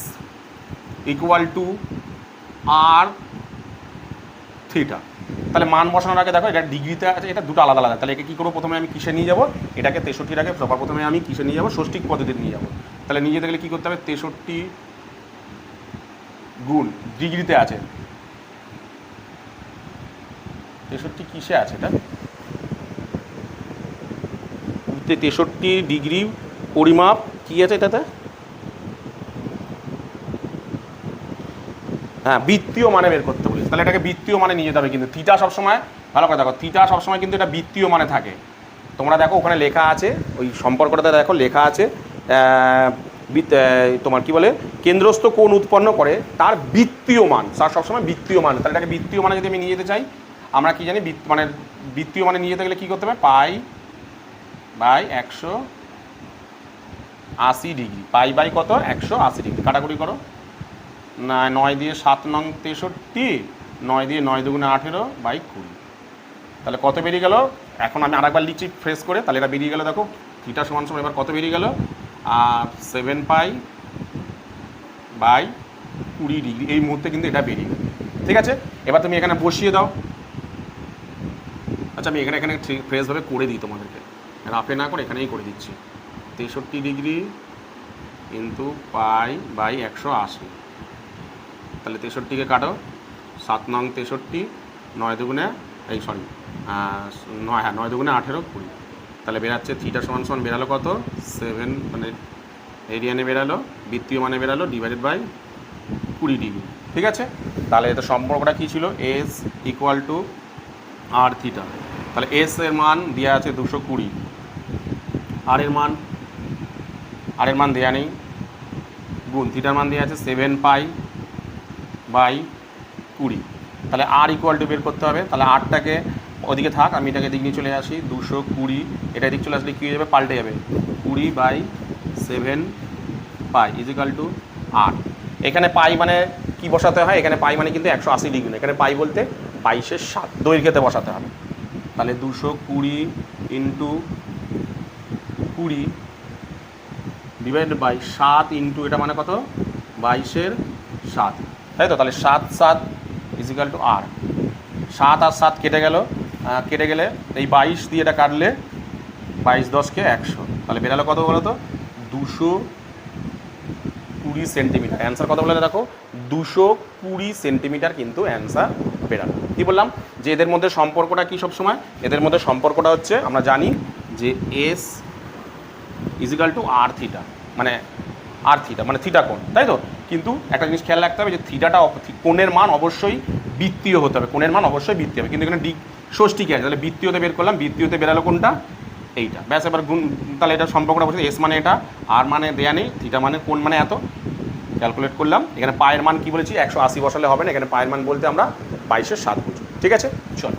equal to R theta. তাহলে মান বসানোর আগে দেখো এটা ডিগ্রিতে আছে, এটা দুটো আলাদা আলাদা। তাহলে একে কী করবো, প্রথমে আমি কিসে নিয়ে যাবো, এটাকে 63 আগে সবার প্রথমে আমি কিসে নিয়ে যাবো, ষষ্ঠিক পদ্ধতিতে নিয়ে যাবো। তাহলে নিয়ে যেতে গেলে কী করতে হবে, 63 গুণ ডিগ্রিতে আছে, 63 কিসে আছে, এটা 63 ডিগ্রি পরিমাপ কী আছে এটাতে, হ্যাঁ বৃত্তীয় মানে বের করতে বলি। তাহলে এটাকে বৃত্তীয় মানে নিয়ে যেতে হবে, কিন্তু থিটা সবসময় ভালো করে দেখো, থিটা সবসময় কিন্তু এটা বৃত্তীয় মানে থাকে। তোমরা দেখো ওখানে লেখা আছে, ওই সম্পর্কটাতে দেখো লেখা আছে তোমার কি বলে, কেন্দ্রস্থ কোণ উৎপন্ন করে তার বৃত্তীয় মান, তার সবসময় বৃত্তীয় মান। তাহলে এটাকে বৃত্তীয় মানে যদি আমি নিয়ে যেতে চাই, আমরা কি জানি মানে বৃত্তীয় মানে নিয়ে যেতে গেলে কী করতে হবে, pi by 180 degree, pi by কত 180 ডিগ্রি, কাটাকুটি করো না, 9 দিয়ে 7 নং 63, 9 দিয়ে 9 দুগুণে 18 বাই 20। তাহলে কত বেরিয়ে গেল, এখন আমি আরেকবার লিখছি ফ্রেশ করে, তাহলে এটা বেরিয়ে গেল দেখো থিটা সমান সমান এবার কত বেরিয়ে গেল, 7 পাই বাই 20 ডিগ্রি। এই মুহূর্তে কিন্তু এটা বেরিয়ে গেল, ঠিক আছে। এবার তুমি এখানে বসিয়ে দাও। আচ্ছা আমি এখানে ফ্রেশভাবে করে দিই তোমাদেরকে, রাফে না করে এখানেই করে দিচ্ছি। 63 ডিগ্রি কিন্তু পাই বাই 180, তাহলে 63কে কাটো, 7 নং 63, 9 দুগুণে 9 দুগুণে 18 20। তাহলে বেরাচ্ছে থিটা সমান সমান বেরালো কত 7, মানে এরিয়ানে বেরালো, বৃত্তীয় মানে বেরালো ডিভাইডেড বাই 20 ডিগ্রি, ঠিক আছে। তাহলে এটা সম্পর্কটা কী ছিল, S equal to R theta. তাহলে এস এর মান দেওয়া আছে 220, আর এর মান দেওয়া নেই, গুণ থিটার মান দেওয়া আছে 7 পাই বাই 20। তাহলে আর ইকুয়াল টু বের করতে হবে। তাহলে আরটাকে ওদিকে থাক, আমি এটাকে দিক নিয়ে চলে আসি, 220, এটা দিক চলে আসলে কী হয়ে যাবে, পাল্টে যাবে, 20 বাই 7 পাই ইজিক্যাল টু আর। এখানে পাই মানে কি বসাতে হয়, এখানে পাই মানে কিন্তু 180 ডিগ্রি, এখানে পাই বলতে 22/7 দৈর্ঘ্যতে বসাতে হবে। তাহলে 220 ইন্টু 20 ডিভাইডেড বাই 7 ইন্টু এটা মানে কত 22/7, তাই তো। তাহলে 7 7 ইজিক্যাল টু আর, 7 আর 7 কেটে গেলে এই 22 দিয়ে এটা কাটলে 22 10কে 100, তাহলে বেরালো কত বলো তো 220 সেন্টিমিটার। অ্যান্সার কত বলে দেখো 220 সেন্টিমিটার কিন্তু অ্যান্সার বেরালো। কী বললাম যে এদের মধ্যে সম্পর্কটা কী, সবসময় এদের মধ্যে সম্পর্কটা হচ্ছে আমরা জানি যে S is equal two R theta, মানে আর থিটা মানে থিটা কোণ, তাই তো। কিন্তু একটা জিনিস খেয়াল রাখতে হবে যে থিটাটা কোণের মান অবশ্যই বৃত্তীয় হতে হবে, কোণের মান অবশ্যই বৃত্তীয় হবে। কিন্তু এখানে ষষ্ঠী কী আছে, তাহলে বৃত্তীয়তে বের করলাম, বৃত্তীয়তে বেরালো কোনটা এইটা, ব্যাস। এবার গুণ, তাহলে এটা সম্পর্কটা বলছে এস মানে এটা, আর মানে দেয়া নেই, থিটা মানে কোণ মানে এত, ক্যালকুলেট করলাম। এখানে পায়ের মান কী বলেছি 180 বসালে হবে না, এখানে পায়ের মান বলতে আমরা 22/7 বুঝি, ঠিক আছে। চলো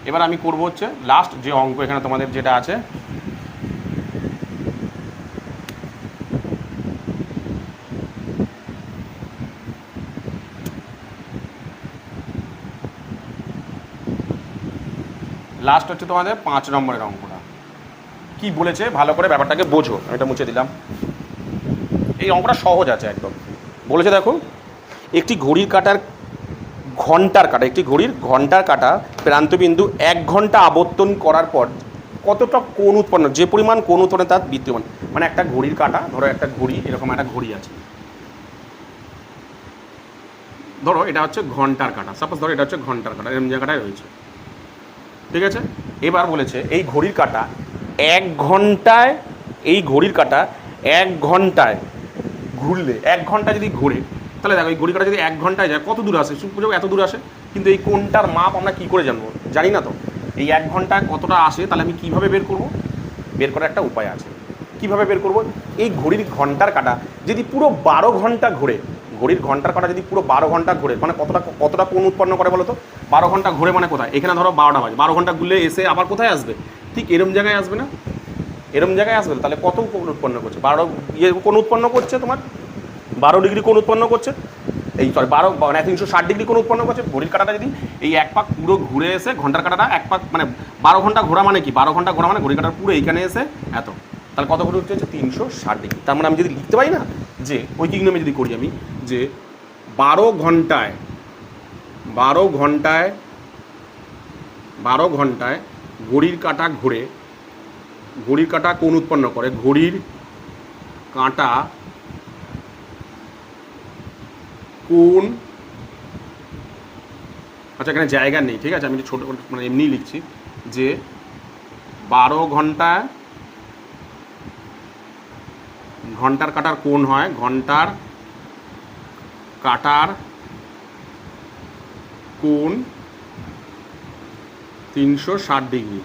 এবার আমি করবো হচ্ছে লাস্ট যে অঙ্ক এখানে তোমাদের যেটা আছে, লাস্ট হচ্ছে তোমাদের 5 নম্বরের অঙ্কটা। কি বলেছে ভালো করে ব্যাপারটাকে বোঝো, আমি এটা মুছে দিলাম। এই অঙ্কটা সহজ আছে একদম। বলেছে দেখো একটি ঘড়ির কাঁটার ঘন্টার কাঁটা প্রান্তবিন্দু 1 ঘন্টা আবর্তন করার পর কতটা কোণ উৎপন্ন, যে পরিমাণ কোণ উৎপন্ন তার বৃত্তীয় মান। মানে একটা ঘড়ির কাঁটা, ধরো একটা ঘড়ি, এরকম একটা ঘড়ি আছে, ধরো এটা হচ্ছে ঘন্টার কাঁটা, সাপোজ ধরো এটা হচ্ছে ঘন্টার কাঁটা, এরকম জায়গাটায় রয়েছে, ঠিক আছে। এবার বলেছে এই ঘড়ির কাঁটা 1 ঘন্টায়, এই ঘড়ির কাঁটা 1 ঘন্টায় ঘুরলে, 1 ঘন্টা যদি ঘুরে, তাহলে দেখো এই ঘড়ির কাঁটা যদি 1 ঘন্টায় যায় কত দূর আসে, বুঝো এত দূর আসে। কিন্তু এই কোণটার মাপ আমরা কী করে জানবো, জানি না তো। এই 1 ঘন্টায় কতটা আসে, তাহলে আমি কীভাবে বের করব, বের করার একটা উপায় আছে। কীভাবে বের করব, এই ঘড়ির ঘন্টার কাঁটা যদি পুরো 12 ঘন্টা ঘুরে, ঘড়ির ঘন্টার কাঁটা যদি পুরো 12 ঘন্টা ঘুরে, মানে কতটা কোণ উৎপন্ন করে বলো তো। 12 ঘন্টা ঘুরে মানে কোথায়, এখানে ধরো 12টা বাজে, 12 ঘন্টা ঘুরলে এসে আবার কোথায় আসবে, ঠিক এরম জায়গায় আসবে না, এরম জায়গায় আসবে। তাহলে কত কোণ উৎপন্ন করছে, 12 কোণ উৎপন্ন করছে তোমার ডিগ্রি কোণ উৎপন্ন করছে, এই সরি 360 ডিগ্রি কোণ উৎপন্ন করছে। ঘড়ির কাঁটাটা যদি এই এক পাক পুরো ঘুরে এসে ঘন্টার কাঁটাটা এক পাক মানে 12 ঘন্টা ঘোরা মানে কি, 12 ঘন্টা ঘোরা মানে ঘড়ির কাঁটার পুরো এইখানে এসে এত, তাহলে কত ঘুরে হচ্ছে 360 ডিগ্রি। তার মানে আমি যদি লিখতে পারি না যে ঐকিক নিয়মে যদি করি আমি যে 12 ঘন্টায় ঘড়ির কাঁটা ঘুরে ঘড়ির কাঁটা কোণ উৎপন্ন করে, ঘড়ির কাঁটা কোণ, আচ্ছা এখানে জায়গা নেই, ঠিক আছে, আমি ছোটো মানে এমনি লিখছি যে 12 ঘন্টায় ঘন্টার কাঁটার কোণ হয়, ঘন্টার কাঁটার কোণ 360 ডিগ্রি।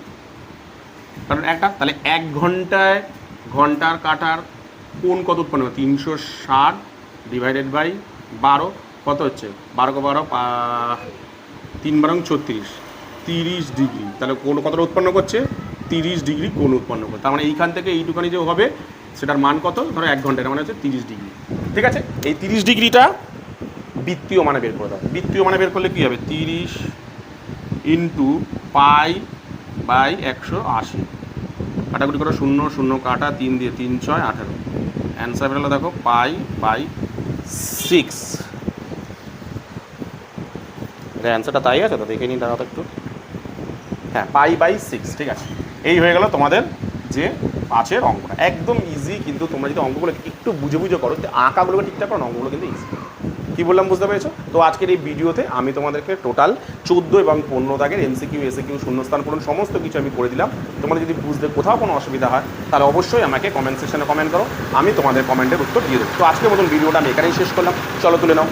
কারণ একটা তাহলে 1 ঘন্টায় ঘন্টার কাঁটার কোণ কত উৎপন্ন হবে, 360 ডিভাইডেড বাই 12, কত হচ্ছে 12 × 12 3 × 36, 30 ডিগ্রি। তাহলে কোণ কতটা উৎপন্ন করছে, 30 ডিগ্রি কোণ উৎপন্ন করছে। তার মানে এইখান থেকে এইটুখানি যে হবে সেটার মান কত, ধরো 1 ঘন্টা, মানে হচ্ছে 30 ডিগ্রি। ঠিক আছে, এই 30 ডিগ্রিটা বৃত্তীয় মানে বের করে দাও। বৃত্তীয় মানে বের করলে কী হবে, 30 × π/180, কাটাকুটি করো, 0 0 কাটা, 3 দিয়ে 3 6 18, অ্যান্সার বেরোলো দেখো π/6। অ্যান্সারটা তাই আছে তো, দেখে নিই দাঁড়াও একটু। হ্যাঁ, π/6, ঠিক আছে। এই হয়ে গেল তোমাদের যে 5-এর অঙ্কটা, একদম ইজি। কিন্তু তোমরা যদি অঙ্কগুলো একটু বুঝে করো, আঁকাগুলোকে ঠিকঠাক করো, অঙ্কগুলো কিন্তু ইজি। কী বললাম বুঝতে পেরেছো? তো আজকের এই ভিডিওতে আমি তোমাদেরকে টোটাল 14 এবং 15 দাগের MCQ SAQ শূন্যস্থান পূরণ সমস্ত কিছু আমি করে দিলাম। তোমাদের যদি বুঝতে কোথাও কোনো অসুবিধা হয় তাহলে অবশ্যই আমাকে কমেন্ট সেকশনে কমেন্ট করো, আমি তোমাদের কমেন্টের উত্তর দিয়ে দেবো। তো আজকের মতন ভিডিওটা আমি এখানেই শেষ করলাম, চলো তুলে নাও।